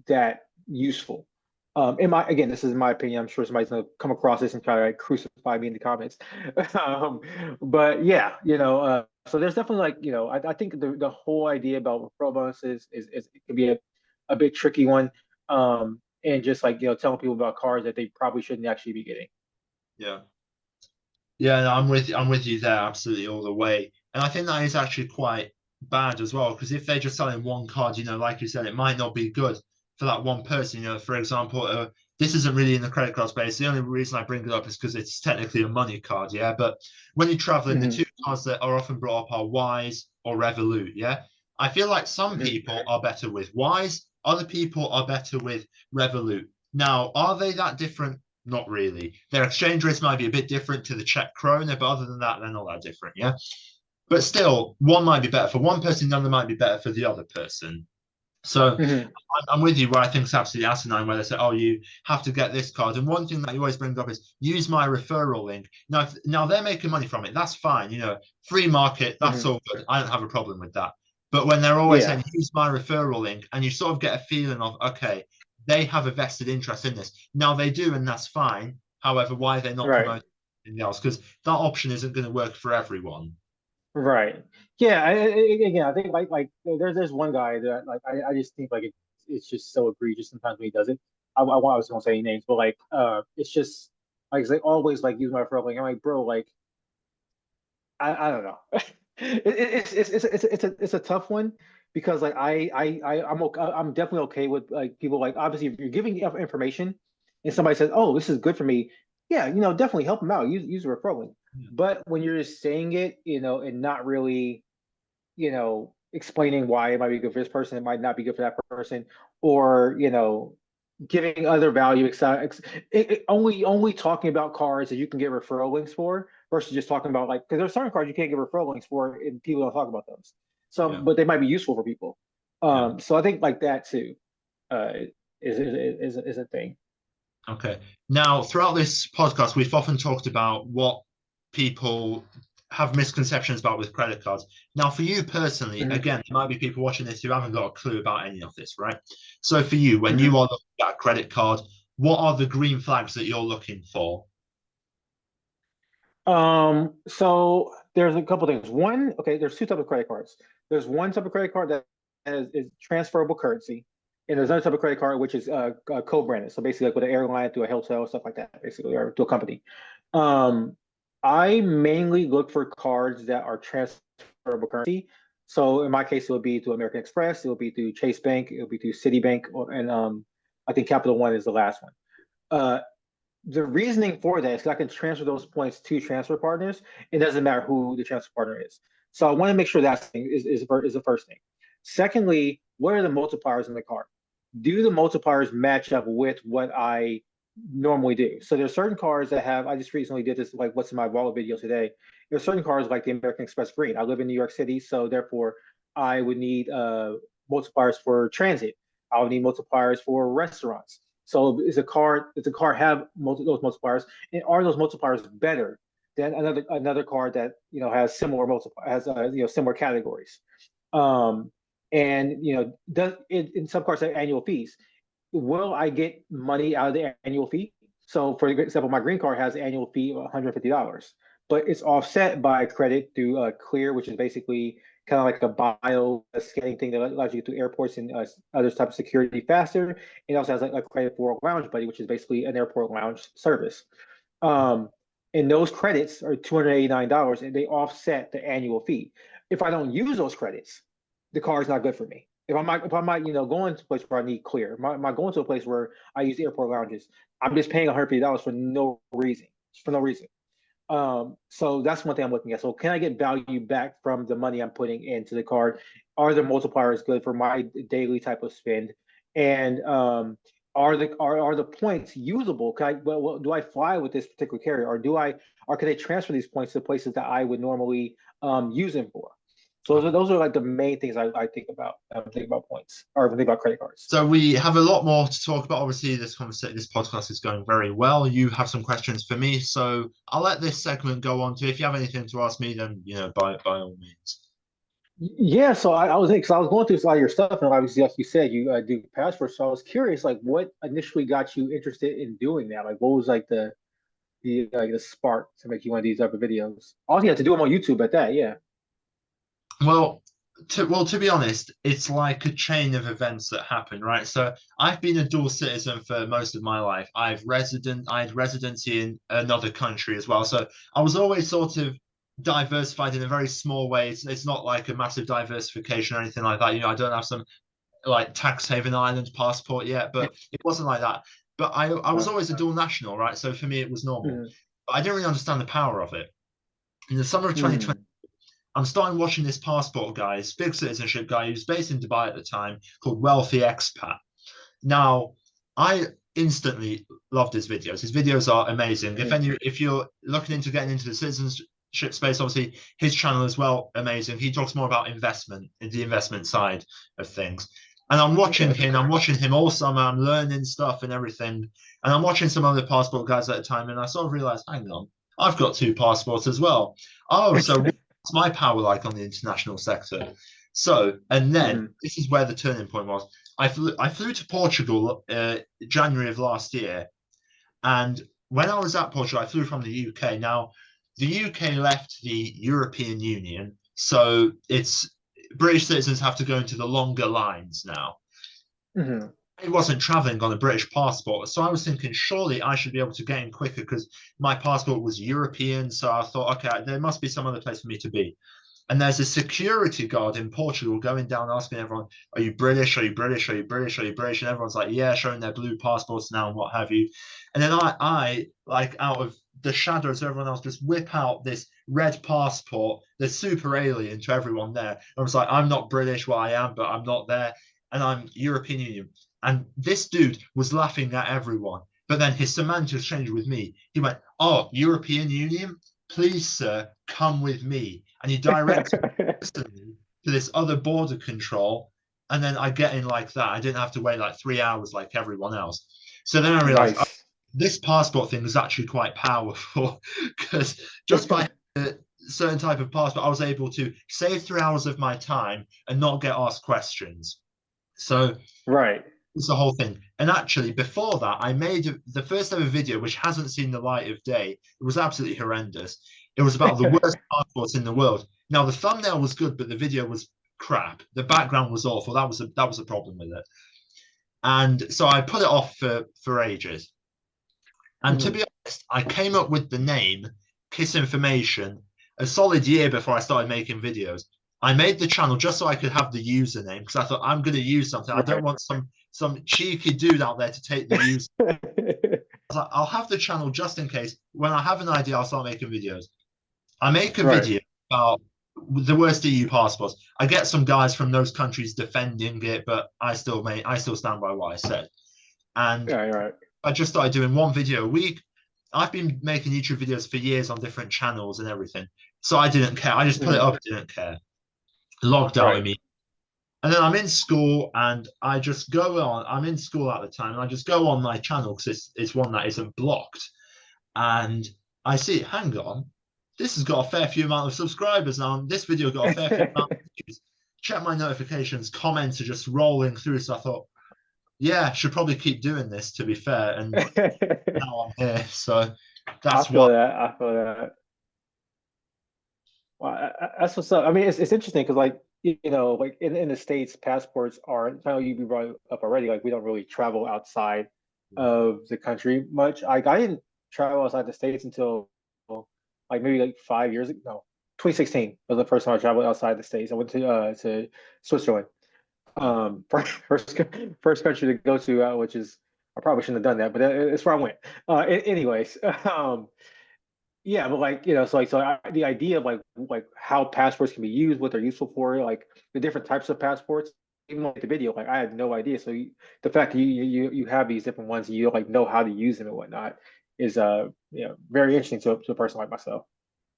that useful. Again, this is my opinion. I'm sure somebody's gonna come across this and try to like, crucify me in the comments. um, but yeah, so there's definitely like, I think the whole idea about referral bonuses is it can be a bit tricky one. And just like, telling people about cars that they probably shouldn't actually be getting. Yeah. Yeah, no, I'm with you there absolutely all the way. And I think that is actually quite bad as well, because if they're just selling one card, like you said, it might not be good for that one person. For example, this isn't really in the credit card space. The only reason I bring it up is because it's technically a money card, yeah. But when you're traveling, the Hmm. two cards that are often brought up are Wise or Revolut, yeah. I feel like some Hmm. people are better with Wise, other people are better with Revolut. Now, are they that different? Not really. Their exchange rates might be a bit different to the Czech krona, but other than that, they're not that different. Yeah. But still, one might be better for one person, the other might be better for the other person. So Hmm. I'm with you where I think it's absolutely asinine where they say, oh, you have to get this card. And one thing that you always bring up is use my referral link. Now they're making money from it. That's fine. Free market, that's Hmm. all good. I don't have a problem with that. But when they're always Yeah. saying, use my referral link, and you sort of get a feeling of, okay, they have a vested interest in this. Now they do, and that's fine. However, why are they not Right. promoting anything else? Because that option isn't going to work for everyone. Right. Yeah. Again, I think there's one guy that like I just think like it's just so egregious sometimes when he does it. I was gonna say any names, but like it's just like it's like always like use my referral link. I'm like, bro, like I don't know. It's a tough one because like I'm definitely okay with like people like obviously if you're giving information and somebody says, oh, this is good for me, yeah, definitely help them out. Use a referral link. Yeah. But when you're just saying it, and not really, explaining why it might be good for this person, it might not be good for that person, or giving other value, only talking about cards that you can get referral links for versus just talking about like because there's certain cards you can't get referral links for and people don't talk about those. So, Yeah. but they might be useful for people. Yeah. So I think like that too uh, is a thing. Okay. Now, throughout this podcast, we've often talked about what people have misconceptions about with credit cards. Now, for you personally, Hmm. again, there might be people watching this who haven't got a clue about any of this, right? So, for you, when you Hmm. are looking at a credit card, what are the green flags that you're looking for? So there's a couple things. One, okay, there's two types of credit cards. There's one type of credit card that is transferable currency, and there's another type of credit card which is co-branded. So basically, like with an airline, through a hotel, stuff like that, basically, or to a company. Um, I mainly look for cards that are transferable currency. So in my case, it would be to American Express, it would be through Chase Bank, it would be through Citibank, and I think Capital One is the last one. Uh, the reasoning for that is 'cause I can transfer those points to transfer partners. It doesn't matter who the transfer partner is. So I want to make sure that is the first thing. Secondly, what are the multipliers in the card? Do the multipliers match up with what I normally do? So there's certain cards that have, I just recently did this, like what's in my wallet video today. There's certain cards like the American Express Green. I live in New York City, so therefore I would need multipliers for transit. I would need multipliers for restaurants. So does the card have those multipliers, and are those multipliers better than another card that has similar similar categories? Um, and does it in some cards have annual fees? Will I get money out of the annual fee? So, for example, my green card has an annual fee of $150, but it's offset by credit through Clear, which is basically kind of like a bio scanning thing that allows you to get through airports and other types of security faster. It also has like a credit for Lounge Buddy, which is basically an airport lounge service. Um, and those credits are $289, and they offset the annual fee. If I don't use those credits, the car is not good for me. If I'm going to a place where I need Clear, am I going to a place where I use airport lounges? I'm just paying $150 for no reason. For no reason. So that's one thing I'm looking at. So can I get value back from the money I'm putting into the card? Are the multipliers good for my daily type of spend? And are the points usable? Do I fly with this particular carrier, or can I transfer these points to places that I would normally use them for? So those are like the main things I think about. Think about points, or think about credit cards. So we have a lot more to talk about. Obviously, this podcast is going very well. You have some questions for me, so I'll let this segment go on to. If you have anything to ask me, then by all means. Yeah, so I was because I was going through a lot of your stuff, and obviously, like you said, you do passports. So I was curious, like, what initially got you interested in doing that? Like, what was like the spark to make you one of these type of videos? Also, you have to do them on YouTube at that. Yeah. Well, to be honest, it's like a chain of events that happen, right? So I've been a dual citizen for most of my life. I had residency in another country as well. So I was always sort of diversified in a very small way. It's not like a massive diversification or anything like that. I don't have some like tax haven island passport yet, but it wasn't like that. But I was always a dual national, right? So for me, it was normal. Mm, But I didn't really understand the power of it. In the summer of 2020, mm, I'm starting watching this passport guy, this big citizenship guy who's based in Dubai at the time, called Wealthy Expat. Now, I instantly loved his videos. His videos are amazing. If you're looking into getting into the citizenship space, obviously his channel as well, amazing. He talks more about investment, the investment side of things. And I'm watching him all summer. I'm learning stuff and everything. And I'm watching some other passport guys at the time, and I sort of realized, hang on, I've got two passports as well. Oh, so what's my power like on the international sector? So, and then this is where the turning point was. I flew to Portugal January of last year, and when I was at Portugal, I flew from the UK. Now, the UK left the European Union, so it's British citizens have to go into the longer lines now. mm-hmm. I wasn't traveling on a British passport, so I was thinking surely I should be able to get in quicker because my passport was European. So I thought, okay, there must be some other place for me to be. And there's a security guard in Portugal going down asking everyone, are you British? Are you British? Are you British? Are you British? And everyone's like, yeah, showing their blue passports now and what have you. And then I like out of the shadows of everyone else, just whip out this red passport that's super alien to everyone there. I was like, I'm not British, well, I am, but I'm not there. And I'm European Union. And this dude was laughing at everyone. But then his semantics changed with me. He went, oh, European Union? Please, sir, come with me. And he directs me to this other border control. And then I get in like that. I didn't have to wait like 3 hours like everyone else. So then I realized this passport thing is actually quite powerful because just by a certain type of passport, I was able to save 3 hours of my time and not get asked questions. So it's the whole thing. And actually, before that, I made the first ever video, which hasn't seen the light of day. It was absolutely horrendous. It was about the worst passports in the world. Now, the thumbnail was good, but the video was crap. The background was awful. That was a problem with it. And so I put it off for ages. And to be honest, I came up with the name Kiss Information a solid year before I started making videos. I made the channel just so I could have the username because I thought I'm going to use something. I don't want some some cheeky dude out there to take the use. Like, I'll have the channel just in case. When I have an idea, I'll start making videos. I make a video about the worst EU passports. I get some guys from those countries defending it, but I still stand by what I said. And I just started doing one video a week. I've been making YouTube videos for years on different channels and everything. So I didn't care. I just put it up, didn't care. Logged out of me. And then I'm in school and I just go on. I'm in school at the time and I just go on my channel because it's one that isn't blocked. And I see, hang on, this has got a fair few amount of subscribers now. This video got a fair few amount of views. Check my notifications, comments are just rolling through. So I thought, yeah, should probably keep doing this, to be fair. And now I'm here. So that's I feel that. Well, that's what's up. I mean, it's interesting because, like, you know, like in the States, passports are, I know you brought up already, like we don't really travel outside of the country much. Like I didn't travel outside the States until like maybe like 5 years ago. No, 2016 was the first time I traveled outside the States. I went to Switzerland. First country to go to, which is, I probably shouldn't have done that, but it's where I went. Anyways, yeah, but like, you know, the idea of like how passports can be used, what they're useful for, like the different types of passports, even like the video, like I had no idea. So the fact that you have these different ones, you like know how to use them and whatnot is you know, very interesting to a person like myself.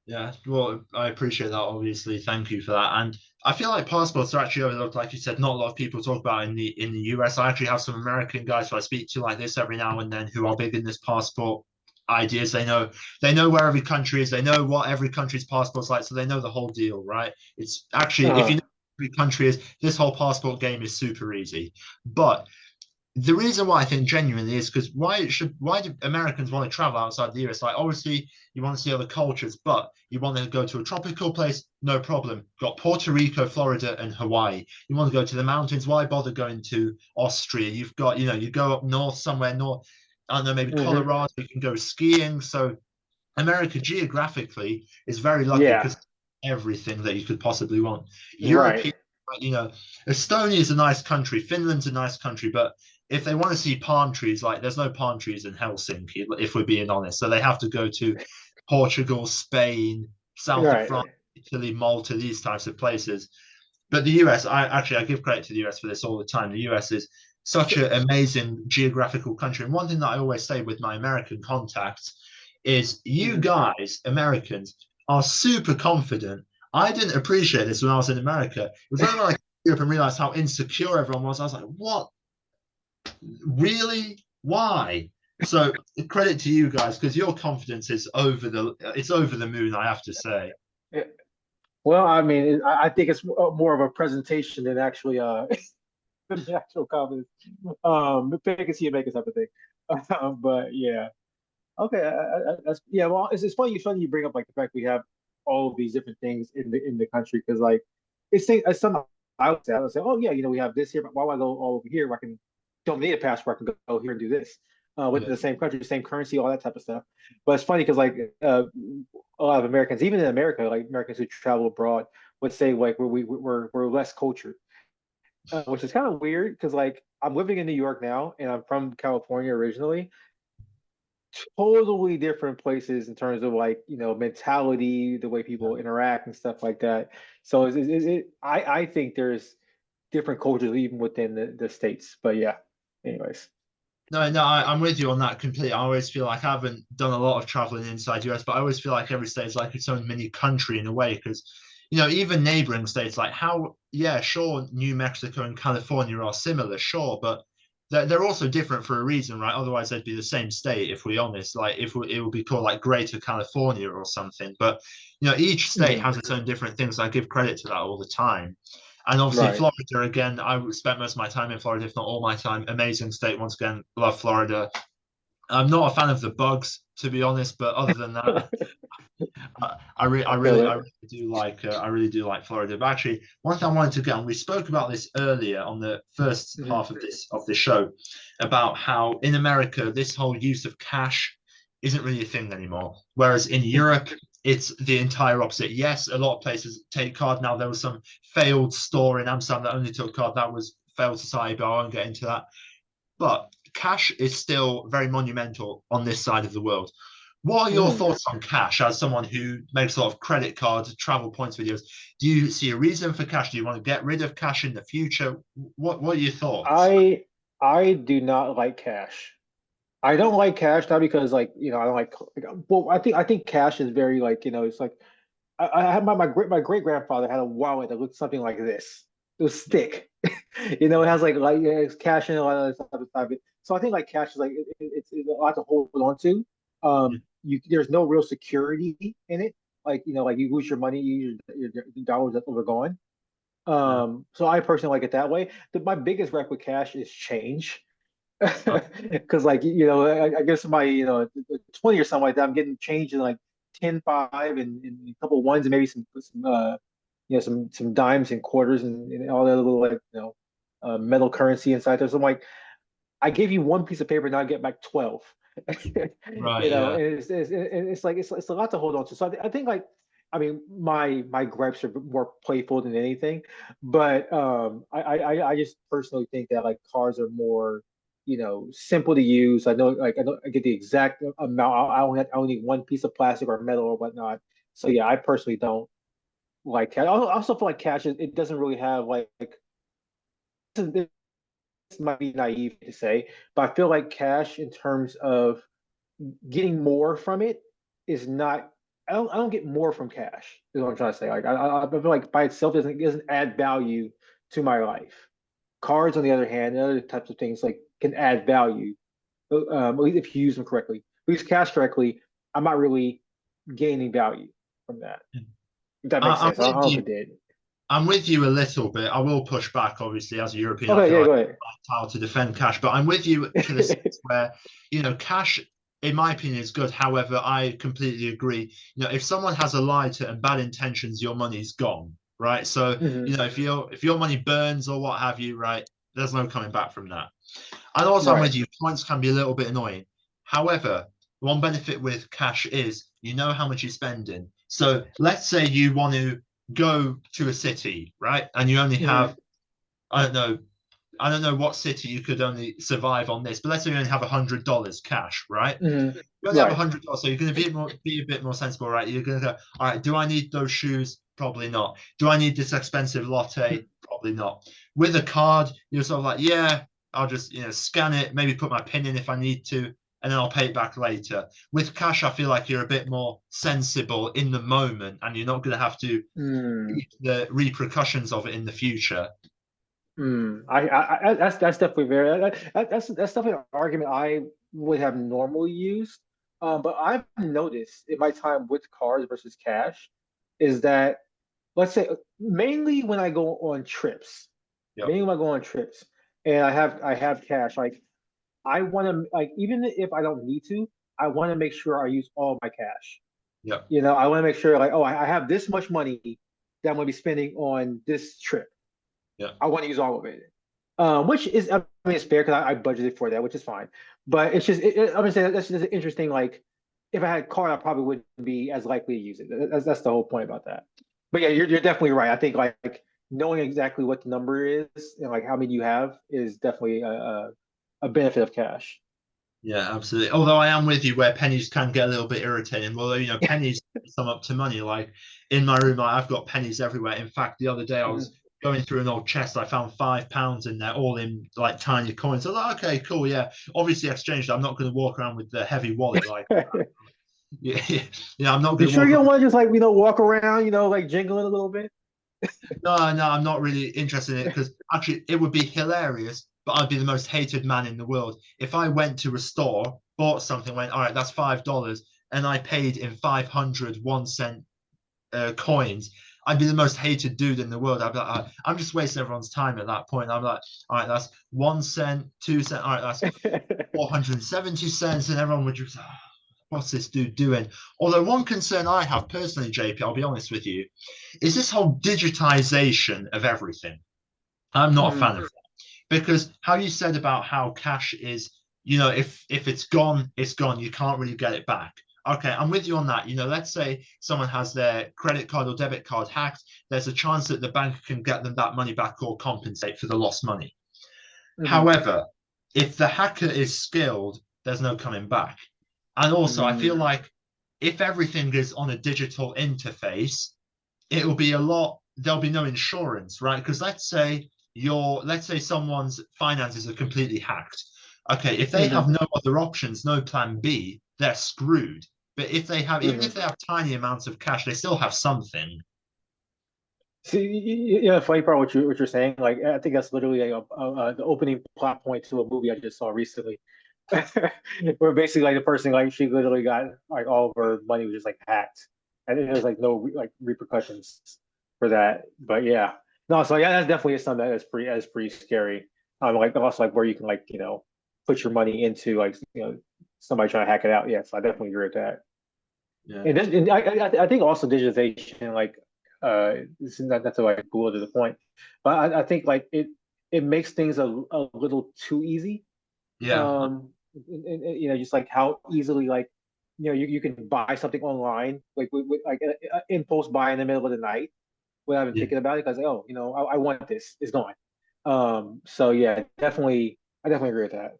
Yeah, well, I appreciate that, obviously. Thank you for that. And I feel like passports are actually overlooked, like you said, not a lot of people talk about in the US. I actually have some American guys who I speak to like this every now and then who are big in this passport ideas. They know where every country is, they know what every country's passport's like, so they know the whole deal, right? It's actually if you know every country is, this whole passport game is super easy. But the reason why I think genuinely is because why do Americans want to travel outside the US? Like obviously you want to see other cultures, but you want to go to a tropical place, no problem. You've got Puerto Rico, Florida, and Hawaii. You want to go to the mountains, why bother going to Austria? You've got, you know, you go up north somewhere north, I don't know, maybe Colorado, you can go skiing. So America geographically is very lucky because everything that you could possibly want. European, you know, Estonia is a nice country, Finland's a nice country, but if they want to see palm trees, like there's no palm trees in Helsinki, if we're being honest. So they have to go to Portugal, Spain, south of France, Italy, Malta, these types of places. But the US, I give credit to the US for this all the time. The US is such an amazing geographical country. And one thing that I always say with my American contacts is you guys, Americans, are super confident. I didn't appreciate this when I was in America. It was only when I came to Europe and realized how insecure everyone was. I was like, what? Really? Why? So credit to you guys because your confidence is over the moon, I have to say. Well, I mean, I think it's more of a presentation than actually the actual confidence. Fake it see it make it type of thing. But yeah, okay, that's yeah. Well, it's funny you bring up like the fact we have all of these different things in the country because like it's something I would say, oh yeah, you know, we have this here, but why would I go all over here where I can don't need a passport, I can go here and do this within the same country, same currency, all that type of stuff. But it's funny because like a lot of Americans, even in America, like Americans who travel abroad, would say like we're less cultured, which is kind of weird because like I'm living in New York now and I'm from California originally. Totally different places in terms of like, you know, mentality, the way people interact and stuff like that. So I think there's different cultures even within the states. But yeah, anyways. No, I'm with you on that completely. I always feel like I haven't done a lot of traveling inside US, but I always feel like every state is like its own mini country in a way because, you know, even neighboring states like yeah, sure, New Mexico and California are similar, sure, but they're also different for a reason, right? Otherwise, they'd be the same state if we're honest. Like if it would be called like Greater California or something. But you know, each state has its own different things. I give credit to that all the time. And obviously, Florida again. I spent most of my time in Florida, if not all my time. Amazing state once again. Love Florida. I'm not a fan of the bugs, to be honest, but other than that, I really do like Florida. But actually, one thing I wanted to get on, we spoke about this earlier on the first half of this show, about how in America this whole use of cash isn't really a thing anymore, whereas in Europe it's the entire opposite. Yes, a lot of places take card now. There was some failed store in Amsterdam that only took card. That was failed society, but I won't get into that. But cash is still very monumental on this side of the world. What are your Mm. thoughts on cash as someone who makes a lot of credit cards, travel points videos? Do you see a reason for cash? Do you want to get rid of cash in the future? What are your thoughts? I do not like cash. I don't like cash not because like I don't like well I think cash is very like it's like I had my great grandfather had a wallet that looked something like this. It was thick. It has like it's cash in a lot of stuff inside of it. So I think like cash is like it's a lot to hold on to. There's no real security in it. Like like you lose your money, your dollars that are gone. Yeah. So I personally like it that way. My biggest gripe with cash is change. Uh, Because like I guess my 20 or something like that, I'm getting change in like 10, 5, and a couple of ones and maybe some dimes and quarters and all that little like metal currency inside there. So I'm like, I gave you one piece of paper, now I get back 12. right. Yeah. And it's like it's a lot to hold on to. So I think like I mean my gripes are more playful than anything, but I just personally think that like cars are more simple to use. I get the exact amount. I only need one piece of plastic or metal or whatnot. So yeah, I personally don't like cash. I also feel like cash it doesn't really have like this might be naive to say, but I feel like cash in terms of getting more from it is not. I don't get more from cash. Is what I'm trying to say. Like I feel like by itself doesn't add value to my life. Cards, on the other hand, and other types of things like can add value, at least if you use them correctly. If you use cash correctly, I'm not really gaining value from that. If that makes I'm sense. I with don't know if you. it did. I'm with you a little bit. I will push back, obviously, as a European. I Okay, feel yeah, like go ahead. I'm entitled to defend cash, but I'm with you to the sense where, cash, in my opinion, is good. However, I completely agree. If someone has a lighter and bad intentions, your money's gone, right? So, Hmm. if your money burns or what have you, right, there's no coming back from that. And also, I'm Right. with you. Points can be a little bit annoying. However, one benefit with cash is you know how much you're spending. So let's say you want to go to a city, right? And you only have, Hmm. I don't know what city you could only survive on this, but let's say you only have $100 cash, right? Hmm. You only have Right. $100, so you're going to be a bit more sensible, right? You're going to go, all right, do I need those shoes? Probably not. Do I need this expensive latte? Probably not. With a card, you're sort of like, yeah, I'll just scan it, maybe put my pin in if I need to, and then I'll pay it back later. With cash, I feel like you're a bit more sensible in the moment, and you're not going to have to Mm. eat the repercussions of it in the future. Mm. That's definitely very that's definitely an argument I would have normally used. But I've noticed in my time with cards versus cash is that let's say mainly when I go on trips, Yep. mainly when I go on trips and I have cash, like I want to like even if I don't need to, I want to make sure I use all my cash. Yep. I want to make sure like, oh, I have this much money that I'm going to be spending on this trip. Yep. I want to use all of it. Which is, I mean, it's fair because I budgeted for that, which is fine. But it's just, I'm gonna say that's just interesting. Like, if I had a car, I probably wouldn't be as likely to use it. That's the whole point about that. But yeah, you're definitely right. I think like knowing exactly what the number is and like how many you have is definitely a benefit of cash. Yeah, absolutely. Although I am with you where pennies can get a little bit irritating. Although, pennies sum up to money. Like in my room, I've got pennies everywhere. In fact, the other day I was Mhm. going through an old chest. I found £5 in there, all in like tiny coins. I was like, okay, cool, yeah. Obviously exchanged. I'm not going to walk around with the heavy wallet like yeah, yeah. I'm not You going to sure walk you don't around. want to just like walk around, like jingling a little bit? No, I'm not really interested in it because actually it would be hilarious, but I'd be the most hated man in the world if I went to a store, bought something, went, all right, that's $5, and I paid in 500 1 cent coins. I'd be the most hated dude in the world. I'd be like, I'm just wasting everyone's time at that point. I'm like, all right, that's 1 cent, 2 cent, all right, that's 470 cents, and everyone would just, what's this dude doing? Although one concern I have personally, JP, I'll be honest with you, is this whole digitization of everything. I'm not a fan Mm. of that because how you said about how cash is, if it's gone, it's gone. You can't really get it back. Okay, I'm with you on that. Let's say someone has their credit card or debit card hacked. There's a chance that the bank can get them that money back or compensate for the lost money. Hmm. However, if the hacker is skilled, there's no coming back. And also, I feel Mm. like if everything is on a digital interface, it'll be a lot, there'll be no insurance, right? Because let's say someone's finances are completely hacked. Okay, if they have Hmm. no other options, no plan B, they're screwed. But if they have, even if Hmm. they have tiny amounts of cash, they still have something. See, yeah, funny part what you're saying. Like, I think that's literally like the opening plot point to a movie I just saw recently, where basically like the person like she literally got like all of her money was just like hacked, and there's like no like repercussions for that. But yeah, no, so yeah, that's definitely something that's pretty scary. Like also like where you can like put your money into like somebody trying to hack it out. Yes, I definitely agree with that. Yeah. And I think also digitization, like, this is not to like belittle the point, but I think like it makes things a little too easy. Yeah. Just like how easily like you can buy something online like with like impulse buy in the middle of the night without even Yeah. thinking about it because oh I want this, it's gone. So yeah, I definitely agree with that.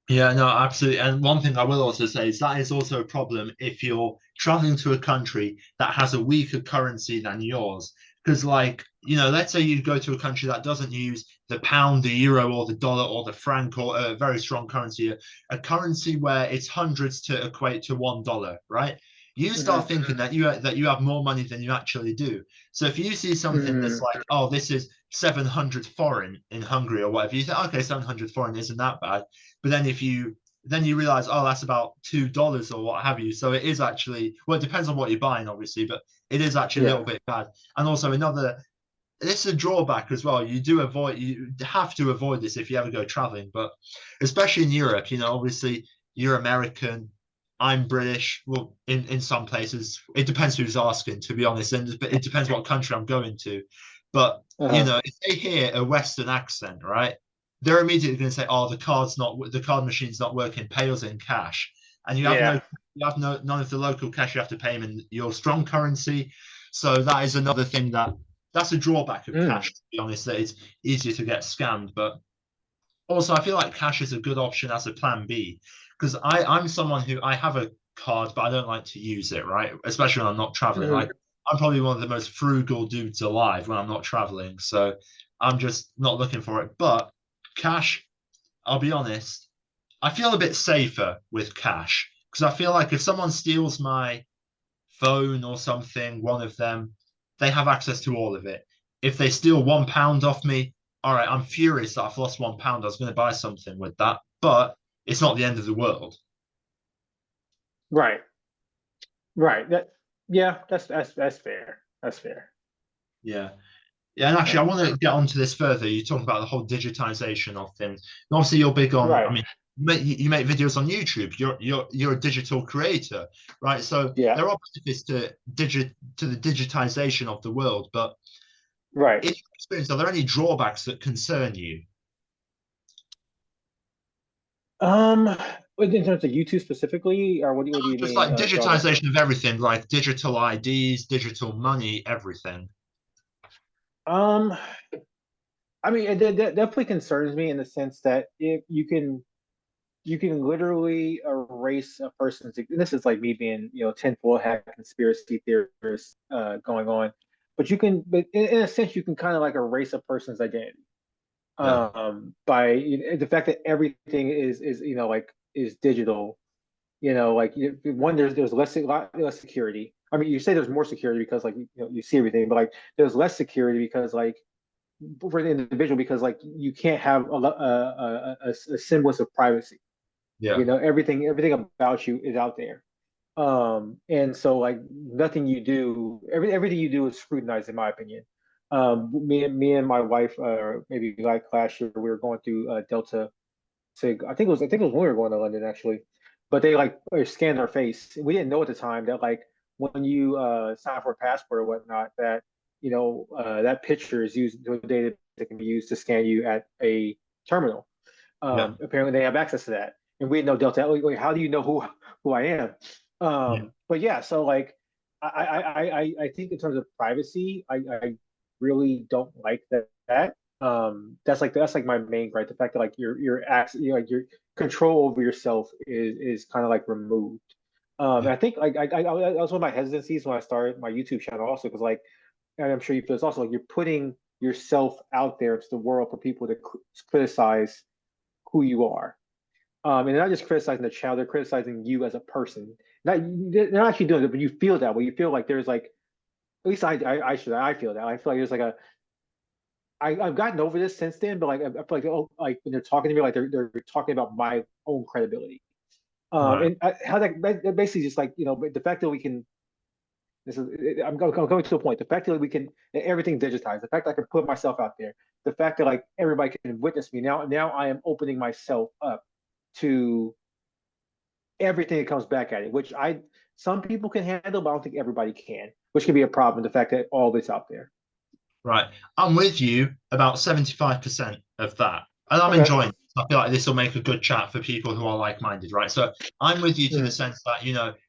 Yeah, no, absolutely. And one thing I will also say is that is also a problem if you're traveling to a country that has a weaker currency than yours. Because, like, let's say you go to a country that doesn't use the pound, the euro, or the dollar, or the franc, or a very strong currency, a currency where it's hundreds to equate to $1, right? You start Hmm. thinking that you have more money than you actually do. So if you see something that's Hmm. like, oh, this is 700 foreign in Hungary or whatever, you think, okay, 700 foreign isn't that bad. But then you realize, oh, that's about $2 or what have you. So it is actually, well, it depends on what you're buying, obviously, but it is actually a Yeah. little bit bad. And also this is a drawback as well. You have to avoid this if you ever go traveling, but especially in Europe, obviously you're American, I'm British. Well, in some places, it depends who's asking, to be honest, and it depends what country I'm going to. But Uh-huh. if they hear a Western accent, right, they're immediately going to say, "Oh, the card machine's not working. Pay us in cash." And Yeah. you have no none of the local cash. You have to pay them in your strong currency. So that is another thing that's a drawback of Mm. cash, to be honest, that it's easier to get scammed. But also, I feel like cash is a good option as a plan B because I'm someone who I have a card, but I don't like to use it, right? Especially when I'm not traveling. Hmm. Like I'm probably one of the most frugal dudes alive when I'm not traveling, so I'm just not looking for it. But cash, I'll be honest, I feel a bit safer with cash because I feel like if someone steals my phone or something, one of them, they have access to all of it. If they steal £1 off me, all right, I'm furious that I've lost £1. I was going to buy something with that, but it's not the end of the world. Right. Right. Yeah, that's fair. That's fair. Yeah. Yeah, and actually, I Yeah. want to get onto this further. You talk about the whole digitization of things. And obviously, you're big on. I Right. mean, you make videos on YouTube. You're a digital creator, right? So Yeah. there are benefits to the digitization of the world. But Right. in your experience, are there any drawbacks that concern you? Um, in terms of YouTube specifically, or what do you Just mean, like drawback? digitization of everything, like digital IDs, digital money, everything. Um, I mean, it definitely concerns me in the sense that if you can literally erase a person's. This is like me being, tinfoil hat conspiracy theorist going on, but in a sense, you can kind of like erase a person's identity Yeah, by the fact that everything is like is digital. Like one, there's lot less security. I mean, you say there's more security because like you see everything, but like there's less security because like for the individual because like you can't have a semblance of privacy. yeah, Everything about you is out there. And so like nothing you do, everything you do is scrutinized, in my opinion. Me and my wife, maybe like last year, we were going through Delta. I think it was when we were going to London actually, but they like scanned our face. We didn't know at the time that like when you sign for a passport or whatnot, that that picture is used the data that can be used to scan you at a terminal. yeah, Apparently they have access to that, and we didn't know Delta. Like, how do you know who I am? yeah, But yeah, so like I think in terms of privacy, I really don't like that. That's like my main gripe. The fact that like like your control over yourself is kind of like removed. And I think that was one of my hesitancies when I started my YouTube channel also because like, and I'm sure you feel this also, like you're putting yourself out there to the world for people to criticize who you are. And they're not just criticizing the child, they're criticizing you as a person. Not they're not actually doing it, but you feel that way. You feel like there's like, at least I feel that. I feel like there's like I've gotten over this since then, but like I feel like oh, like when they're talking to me, like they're talking about my own credibility. Right. And how that basically just like the fact that we can. This is I'm going to a point. The fact that we can everything digitized, the fact that I can put myself out there, the fact that like everybody can witness me now I am opening myself up to everything that comes back at it, which I some people can handle, but I don't think everybody can, which can be a problem. The fact that all this out there. Right. I'm with you about 75% of that. And I'm Okay. enjoying it. I feel like this will make a good chat for people who are like-minded, right? So I'm with you to the Mm, sense that,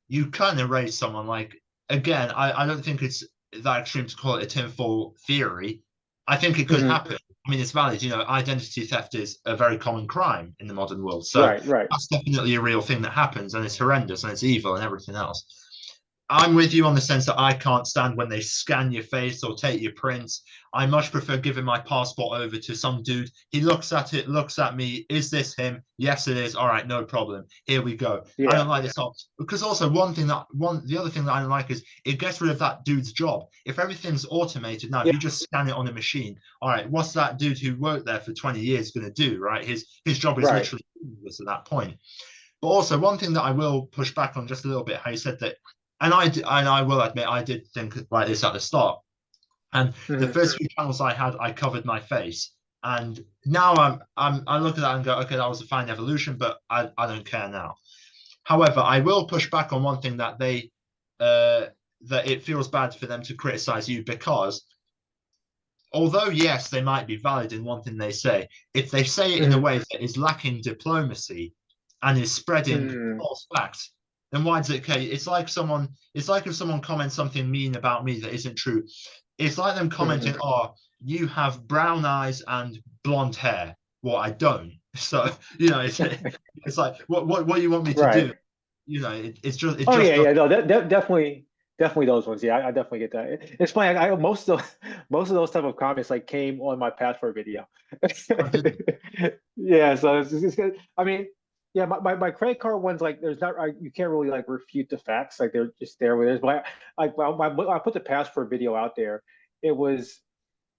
you kind of raise someone like, again, I don't think it's that extreme to call it a tinfoil theory. I think it could hmm happen. I mean, it's valid. Identity theft is a very common crime in the modern world. So Right. Right. that's definitely a real thing that happens and it's horrendous and it's evil and everything else. I'm with you on the sense that I can't stand when they scan your face or take your prints. I much prefer giving my passport over to some dude. He looks at it, looks at me. Is this him? Yes, it is. All right, no problem. Here we go. I Yeah. don't like this because also the other thing that I don't like is it gets rid of that dude's job. If everything's automated now, if Yeah. you just scan it on a machine, all right, what's that dude who worked there for 20 years going to do? Right, his job is Right. literally useless at that point. But also one thing that I will push back on just a little bit, how you said that, and I will admit I did think like this at the start. And the hmm first few channels I had, I covered my face. And now I look at that and go, okay, that was a fine evolution, but I don't care now. However, I will push back on one thing that uh, that it feels bad for them to criticize you because although yes, they might be valid in one thing they say, if they say it in a hmm way that is lacking diplomacy and is spreading hmm false facts, then why does it care? It's like if someone comments something mean about me that isn't true. It's like them commenting, hmm "Oh, you have brown eyes and blonde hair." Well, I don't. So it's like what do you want me to Right. do? It Oh just yeah, doesn't. yeah. No, definitely those ones. Yeah, I definitely get that. It's funny. Most of most of those type of comments like came on my passport video. I didn't. Yeah, so it's good. I mean, yeah, my credit card ones like there's not you can't really like refute the facts like they're just there with it. But I put the passport video out there. It was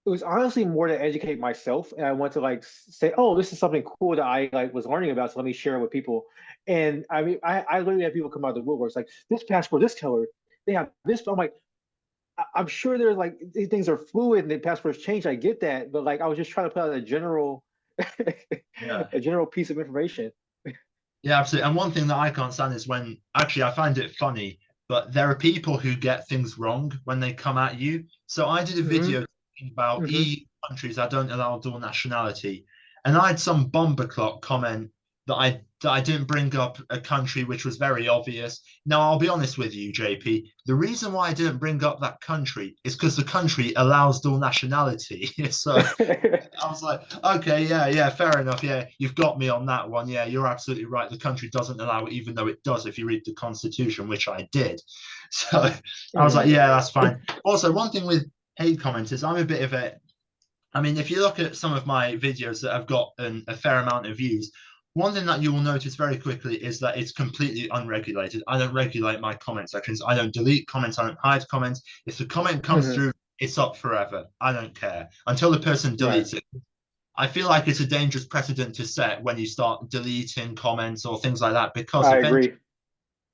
it was honestly more to educate myself, and I want to like say, oh, this is something cool that I like was learning about, so let me share it with people. And I mean, I literally have people come out of the woodworks like this passport, this color, they have this. I'm like, I'm sure there's like these things are fluid and the passports change. I get that, but like I was just trying to put out a general, Yeah. a general piece of information. Yeah, absolutely. And one thing that I can't stand is when actually I find it funny, but there are people who get things wrong when they come at you. So I did a hmm video talking about hmm EU countries that don't allow dual nationality, and I had some bomber clock comment that I didn't bring up a country which was very obvious. Now I'll be honest with you, JP. The reason why I didn't bring up that country is because the country allows dual nationality. So I was like, okay, yeah, yeah, fair enough. Yeah, you've got me on that one. Yeah, you're absolutely right. The country doesn't allow it, even though it does if you read the constitution, which I did. So I was like, hmm yeah, that's fine. Also, one thing with hate comments is I'm a bit of a, I mean, if you look at some of my videos that have got a fair amount of views, one thing that you will notice very quickly is that it's completely unregulated. I don't regulate my comment sections. I don't delete comments. I don't hide comments. If the comment comes hmm through, it's up forever. I don't care until the person Right. deletes it. I feel like it's a dangerous precedent to set when you start deleting comments or things like that because I agree.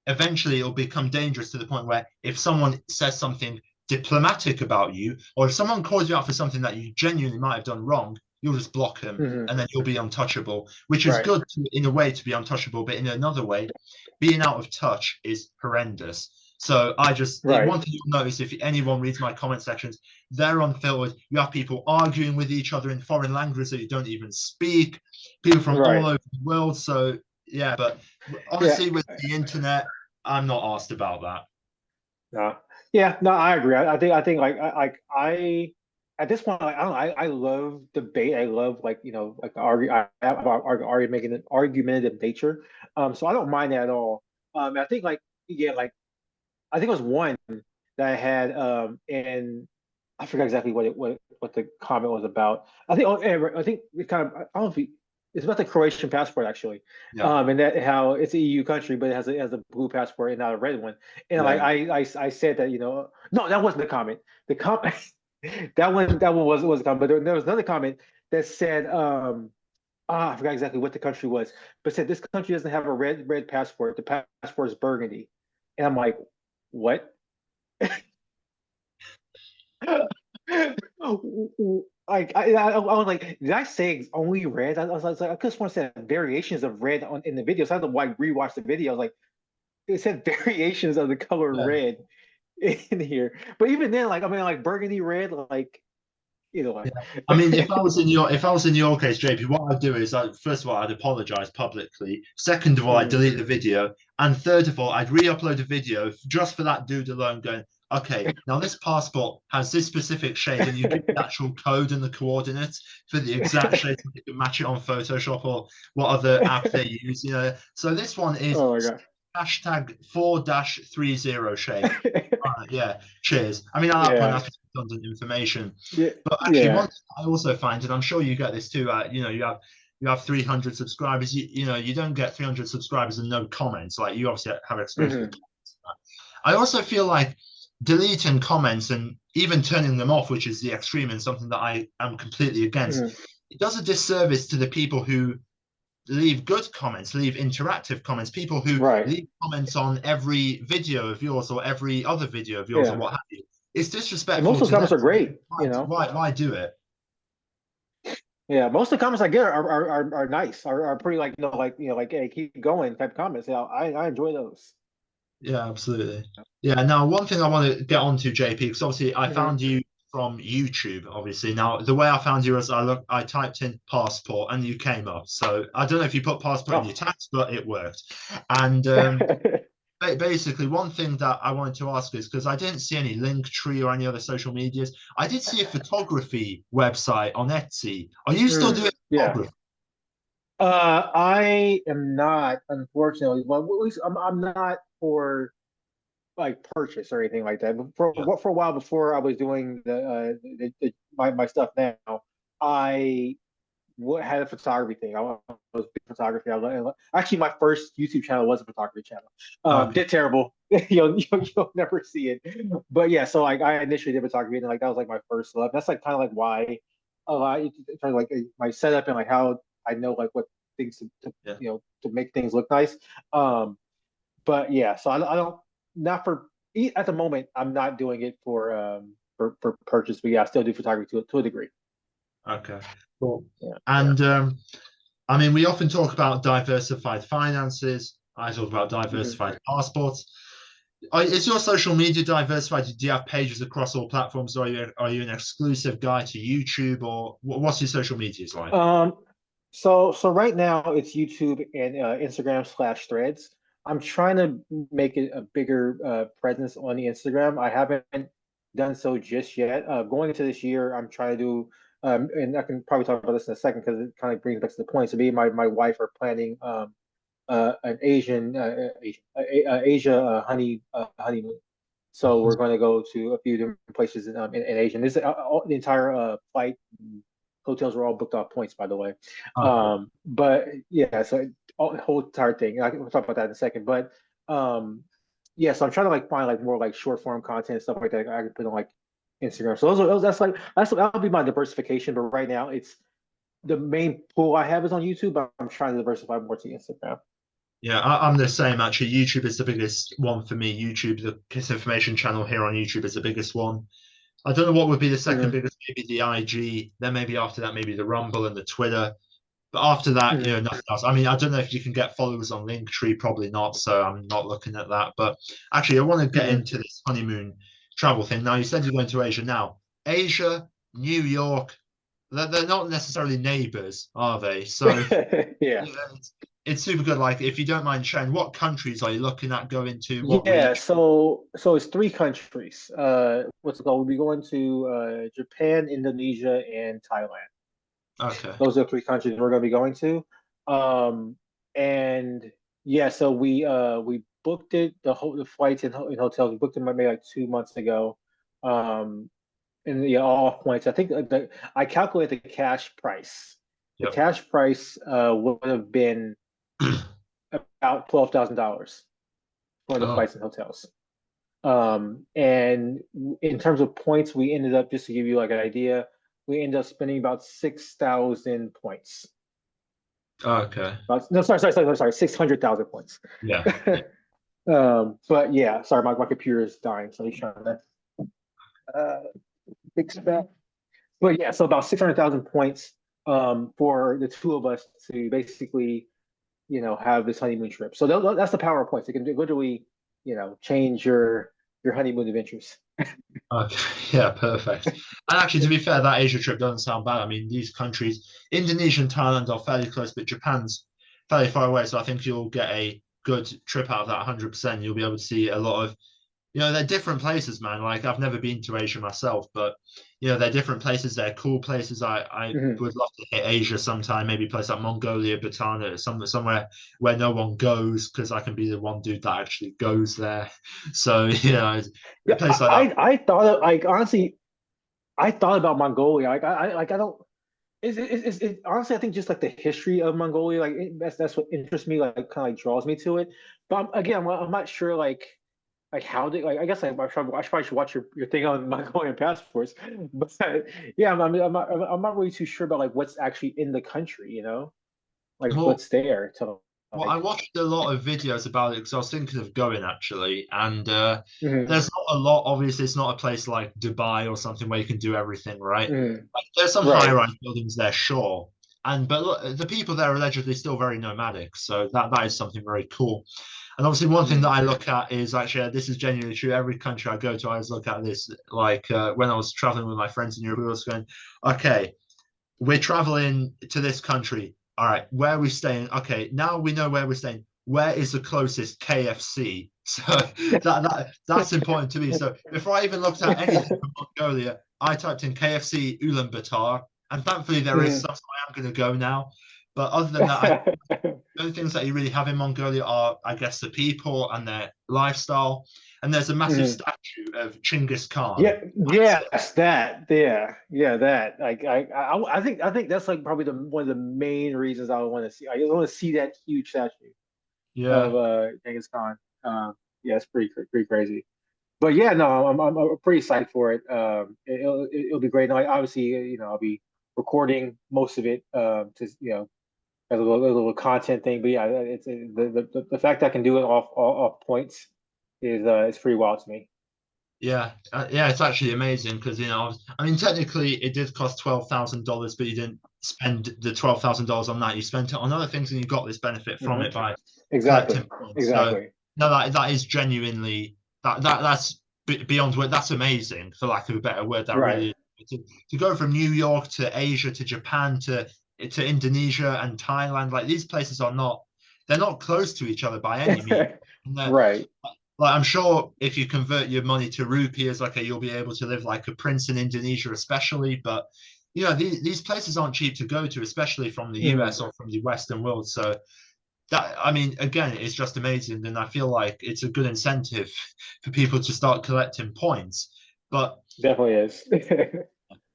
eventually it'll become dangerous to the point where if someone says something diplomatic about you, or if someone calls you out for something that you genuinely might have done wrong, you'll just block them hmm and then you'll be untouchable, which is Right. good in a way to be untouchable, but in another way, being out of touch is horrendous. So Right. one thing you'll notice if anyone reads my comment sections, they're unfiltered. You have people arguing with each other in foreign languages that you don't even speak, people from all Right. over the world. So yeah, but Yeah. honestly, with the internet, I'm not asked about that. No. Yeah, no, I agree. I think like I at this point, like, I don't know, I love debate. I love like like arguing an argumentative nature. So I don't mind that at all. I think like yeah, like I think it was one that I had and I forgot exactly what the comment was about. I think I think it kind of I don't know if it's about the Croatian passport actually, Yeah, and that how it's an EU country, but it has a blue passport and not a red one. And like yeah. I said that no, that wasn't the comment. The comment that one was a comment, but there was another comment that said I forgot exactly what the country was, but said this country doesn't have a red passport. The passport is burgundy, and I'm like, what? Like I was like, did I say it's only red? I was like, I just want to say variations of red in the video. So I had to like rewatch the video. I was like, it said variations of the color Yeah. red in here. But even then, like I mean, like burgundy red, like either way. Yeah. I mean, if I was in your case, JP, what I'd do is first of all I'd apologize publicly. Second of all, I'd Mm. delete the video. And third of all, I'd re-upload a video just for that dude alone going, okay, now this passport has this specific shade, and you give the actual code and the coordinates for the exact shade so you can match it on Photoshop or what other app they use, you know. So this one is Oh my gosh. hashtag 4-30 shade. Yeah, cheers. I mean, at that point, Yeah. that's just redundant information. Yeah. But actually, one Yeah. thing I also find, and I'm sure you get this too, you have 300 subscribers. You know, you don't get 300 subscribers and no comments. Like you obviously have experience with Hmm. comments. I also feel like deleting comments and even turning them off, which is the extreme and something that I am completely against, Hmm. it does a disservice to the people who leave good comments, leave interactive comments, people who Right. leave comments on every video of yours or every other video of yours or Yeah. what have you. It's And most disrespectful of those to them. comments are great, Why do it? Yeah, most of the comments I get are nice, are pretty like like hey, keep going type comments. Yeah, I enjoy those. Yeah, absolutely. Yeah. Now, one thing I want to get onto, JP, because obviously I Hmm. found you from YouTube. Obviously, now the way I found you was I typed in passport and you came up. So I don't know if you put passport in your Oh. text, but it worked. And basically, one thing that I wanted to ask is because I didn't see any link tree or any other social medias. I did see a photography website on Etsy. Are you still doing Yeah. photography? I am not, unfortunately. Well, at least I'm not for like purchase or anything like that. But Yeah. for a while before I was doing my stuff now, I had a photography thing. I was doing photography. Actually, my first YouTube channel was a photography channel. Okay. Did terrible. You'll never see it. But yeah, so like I initially did photography, and like that was like my first love. That's like kind of like why kind of like my setup and like how I know like what things to Yeah. to make things look nice. Um, but yeah, so I don't not for at the moment. I'm not doing it for purchase, but yeah, I still do photography to a degree. Okay. Cool. Yeah, yeah. And I mean, we often talk about diversified finances. I talk about Mhm. diversified passports. Is your social media diversified? Do you have pages across all platforms? Or are you an exclusive guy to YouTube, or what's your social medias like? Um, so right now it's YouTube and Instagram/Threads. I'm trying to make it a bigger presence on the Instagram. I haven't done so just yet. Going into this year, I'm trying to do, and I can probably talk about this in a second because it kind of brings back to the point. So me and my wife are planning an Asia honeymoon. So we're going to go to a few different places in Asia. And this the entire flight hotels are all booked off points, by the way. Okay. But yeah, so the whole entire thing. We'll talk about that in a second. But yeah, so I'm trying to like find like more like short form content stuff like that I can put on like Instagram. So that'll be my diversification. But right now, it's the main pool I have is on YouTube. But I'm trying to diversify more to Instagram. Yeah, I'm the same actually. YouTube is the biggest one for me. YouTube, the Kiss Information channel here on YouTube is the biggest one. I don't know what would be the second Hmm. biggest, maybe the IG, then maybe after that, maybe the Rumble and the Twitter. But after that, Hmm. nothing else. I mean, I don't know if you can get followers on Linktree, probably not. So I'm not looking at that. But actually, I want to get Hmm. into this honeymoon travel thing. Now, you said you're going to Asia. Now, Asia, New York, they're not necessarily neighbors, are they? So Yeah. yeah, it's super good. Like, if you don't mind sharing, what countries are you looking at going to? What Yeah, region? so it's three countries. What's it called? We'll be going to Japan, Indonesia, and Thailand. Okay. Those are the three countries we're going to be going to. And yeah, so we booked it the flights and hotels. We booked them maybe like 2 months ago. Um, and yeah, all points. I think I calculated the cash price. The Yep. cash price would have been about $12,000 for the Oh, flights and hotels. And in terms of points, we ended up, just to give you like an idea, we ended up spending about 6,000 points. okay. No, sorry, 600,000 points. Yeah. Yeah. But yeah, sorry, my computer is dying, so he's trying to uh, fix that. But yeah, so about 600,000 points for the two of us to basically, have this honeymoon trip. So that's the power of points. It can literally, change your honeymoon adventures. Okay. Yeah, perfect. And actually, to be fair, that Asia trip doesn't sound bad. I mean, these countries, Indonesia and Thailand are fairly close, but Japan's fairly far away. So I think you'll get a good trip out of that 100%. You'll be able to see a lot of, they're different places, man. Like, I've never been to Asia myself, but they're different places. They're cool places. I Mhm. would love to hit Asia sometime. Maybe a place like Mongolia, Bhutan, or somewhere where no one goes, because I can be the one dude that actually goes there. So a Yeah, place like that. I thought of, like honestly, I thought about Mongolia. I don't. Honestly, I think just like the history of Mongolia, like that's what interests me, like kind of like draws me to it. But again, I'm not sure like how did like I guess I probably should watch your thing on Mongolian passports. But yeah, I'm not really too sure about like what's actually in the country, like Well, what's there to Well, I like. watched a lot of videos about it because I was thinking of going actually, and Mhm, there's not a lot. Obviously, it's not a place like Dubai or something where you can do everything, right? mhm. Like, there's some Right. high-rise buildings there, sure, but look, the people there are allegedly still very nomadic, so that is something very cool. And obviously, one thing that Mhm. I look at is actually this is genuinely true. Every country I go to, I always look at this. Like when I was traveling with my friends in Europe, we was going, okay, we're traveling to this country. All right, where are we staying? Okay, now we know where we're staying. Where is the closest KFC? So that's important to me. So before I even looked at anything from Mongolia, I typed in KFC Ulaanbaatar, and thankfully there is. Mhm. So that's why I'm going to go now. But other than that, the only things that you really have in Mongolia are, I guess, the people and their lifestyle. And there's a massive Mhm. statue of Chinggis Khan. Yeah, That's it. yes, that, yeah, that. Like, I think that's like probably the one of the main reasons I want to see. I just want to see that huge statue of Yeah. Genghis Khan. Yeah, it's pretty crazy. But yeah, no, I'm pretty psyched for it. It'll be great. No, obviously, I'll be recording most of it, to as a little content thing. But yeah, it's the fact that I can do it off points is pretty wild to me. Yeah, yeah, it's actually amazing because I mean, technically it did cost $12,000, but you didn't spend the $12,000 on that. You spent it on other things, and you got this benefit from Hmm. it by collecting Exactly, points. So exactly. no, that is genuinely that's beyond word. That's amazing, for lack of a better word. That Right. really is. To go from New York to Asia to Japan to Indonesia and Thailand, like these places are not they're not close to each other by any means. And Right. like, I'm sure if you convert your money to rupees, okay, you'll be able to live like a prince in Indonesia, especially. But these places aren't cheap to go to, especially from the Mhm. US or from the Western world. So that, I mean, again, it's just amazing, and I feel like it's a good incentive for people to start collecting points. But Definitely is.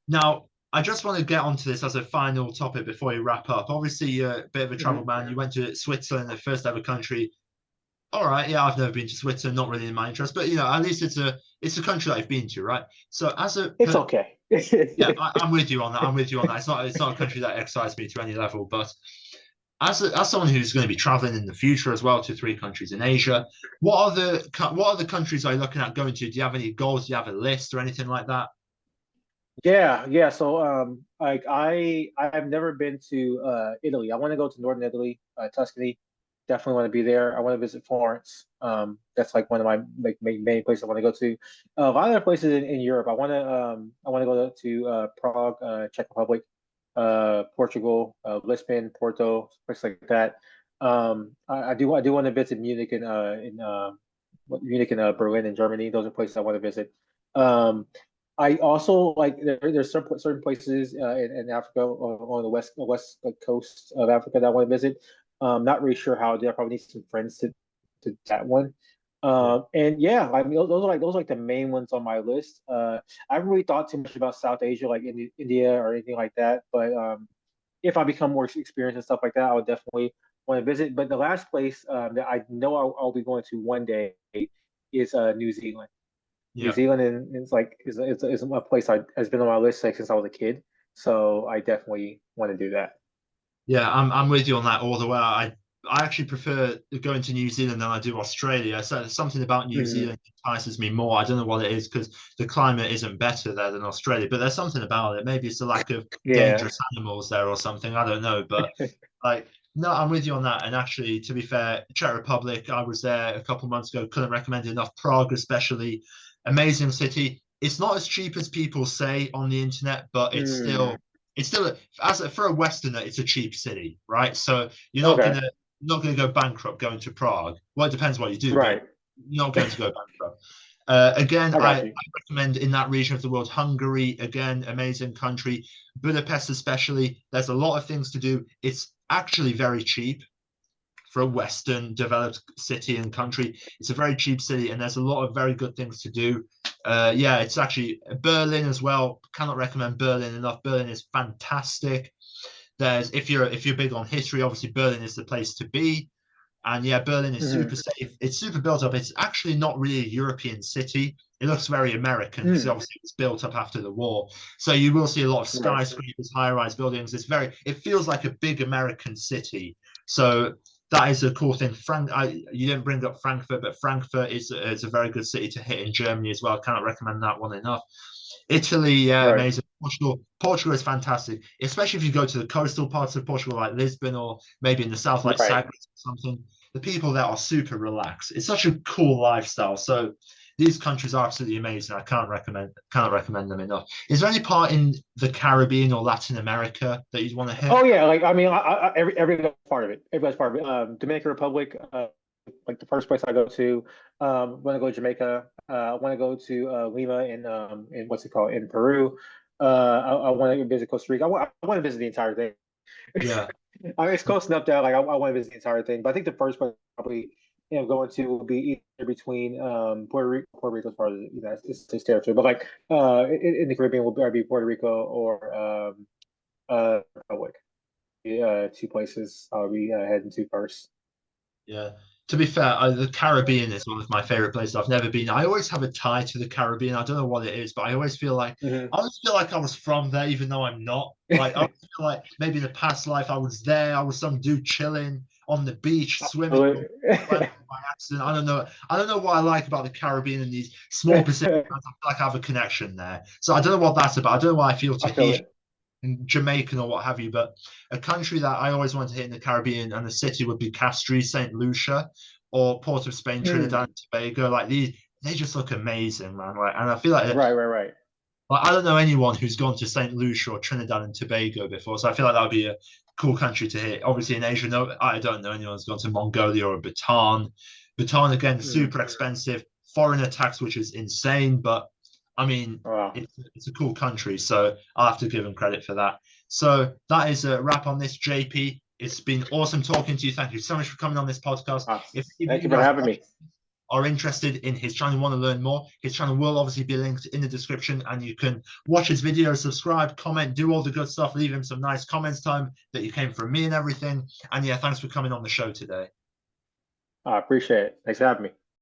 now, I just want to get onto this as a final topic before we wrap up. Obviously, you're a bit of a travel Mhm. man. You went to Switzerland, the first ever country. All right, yeah, I've never been to Switzerland, not really in my interest, but at least it's a country that I've been to, right? So It's okay. yeah, I'm with you on that. I'm with you on that. It's not a country that excites me to any level, but as someone who's going to be traveling in the future as well to three countries in Asia, what other countries are you looking at going to? Do you have any goals? Do you have a list or anything like that? Yeah, yeah. So, like I've never been to Italy. I want to go to northern Italy, Tuscany. Definitely want to be there. I want to visit Florence. That's like one of my like main places I want to go to. A lot of other places in Europe. I want to go to Prague, Czech Republic, Portugal, Lisbon, Porto, places like that. I do want to visit Munich and Munich and Berlin in Germany. Those are places I want to visit. Um, I also like there's certain places in Africa on the west like, coast of Africa that I want to visit. Not really sure how to do. I probably need some friends to that one. Yeah. And yeah, I mean those are like the main ones on my list. I haven't really thought too much about South Asia, like India or anything like that. But if I become more experienced and stuff like that, I would definitely want to visit. But the last place that I know I'll be going to one day is New Zealand. New Yeah. Zealand and it's like is a place I has been on my list like since I was a kid. So I definitely want to do that. Yeah, I'm with you on that all the way. I actually prefer going to New Zealand than I do Australia. So there's something about New Mhm. Zealand entices me more. I don't know what it is because the climate isn't better there than Australia, but there's something about it. Maybe it's the lack of Yeah. dangerous animals there or something. I don't know, but like no, I'm with you on that. And actually, to be fair, Czech Republic, I was there a couple months ago. Couldn't recommend it enough. Prague, especially, amazing city. It's not as cheap as people say on the internet, but Mm. it's still for a Westerner, it's a cheap city, right? So Okay. you're not gonna go bankrupt going to Prague. Well, it depends what you do, but Right. you're not going to go bankrupt. Again, I got I you. recommend in that region of the world, Hungary, again, amazing country. Budapest, especially, there's a lot of things to do. It's actually very cheap for a Western developed city and country. It's a very cheap city, and there's a lot of very good things to do. Yeah, it's actually Berlin as well. Cannot recommend Berlin enough. Berlin is fantastic. There's if you're big on history, obviously Berlin is the place to be. And yeah, Berlin is super Hmm. safe. It's super built up. It's actually not really a European city. It looks very American because Mm. obviously it's built up after the war. So you will see a lot of Right. skyscrapers, high-rise buildings. It feels like a big American city. So that is a cool thing. You didn't bring up Frankfurt, but Frankfurt is a very good city to hit in Germany as well. Cannot recommend that one enough. Italy, yeah, Right. amazing. Portugal is fantastic, especially if you go to the coastal parts of Portugal, like Lisbon, or maybe in the south, like Right. Sagres or something. The people there are super relaxed. It's such a cool lifestyle. So these countries are absolutely amazing. I cannot recommend them enough. Is there any part in the Caribbean or Latin America that you'd want to hit? Oh yeah, like I mean, everybody's part of it. Everybody's part of it. Dominican Republic, like the first place I go to. Want to go to Jamaica. I want to go to Lima in what's it called in Peru. I want to visit Costa Rica. I want to visit the entire thing. Yeah. I mean, it's close enough that like I want to visit the entire thing. But I think the first place probably going to will be either between Puerto Rico. Puerto Rico's part of the it's territory, but like in the Caribbean will be Puerto Rico or Republic. Two places I'll be heading to first. Yeah. To be fair, the Caribbean is one of my favorite places. I've never been. I always have a tie to the Caribbean. I don't know what it is, but Hmm. I always feel like I was from there, even though I'm not. Like I always feel like maybe in a past life I was there. I was some dude chilling on the beach, swimming or whatever by accident. I don't know. I don't know what I like about the Caribbean and these small Pacific islands. I feel like I have a connection there. So I don't know what that's about. I don't know why I feel I feel Tahiti it. Jamaican or what have you, but a country that I always want to hit in the Caribbean and the city would be Castries, St. Lucia, or Port of Spain, Trinidad Mm. and Tobago. Like these, they just look amazing, man. Like, and I feel Right. like I don't know anyone who's gone to St. Lucia or Trinidad and Tobago before, so I feel like that would be a cool country to hit. Obviously, in Asia, no, I don't know anyone who's gone to Mongolia or Bhutan. Bhutan again, Mm. super expensive, foreigner tax, which is insane, but I mean, Wow. it's a cool country, so I'll have to give them credit for that. So that is a wrap on this, JP. It's been awesome talking to you. Thank you so much for coming on this podcast. Wow. If Thank you you for guys having me. are interested in his channel, want to learn more, his channel will obviously be linked in the description, and you can watch his videos, subscribe, comment, do all the good stuff, leave him some nice comments time that you came from me and everything. And yeah, thanks for coming on the show today. I appreciate it. Thanks for having me.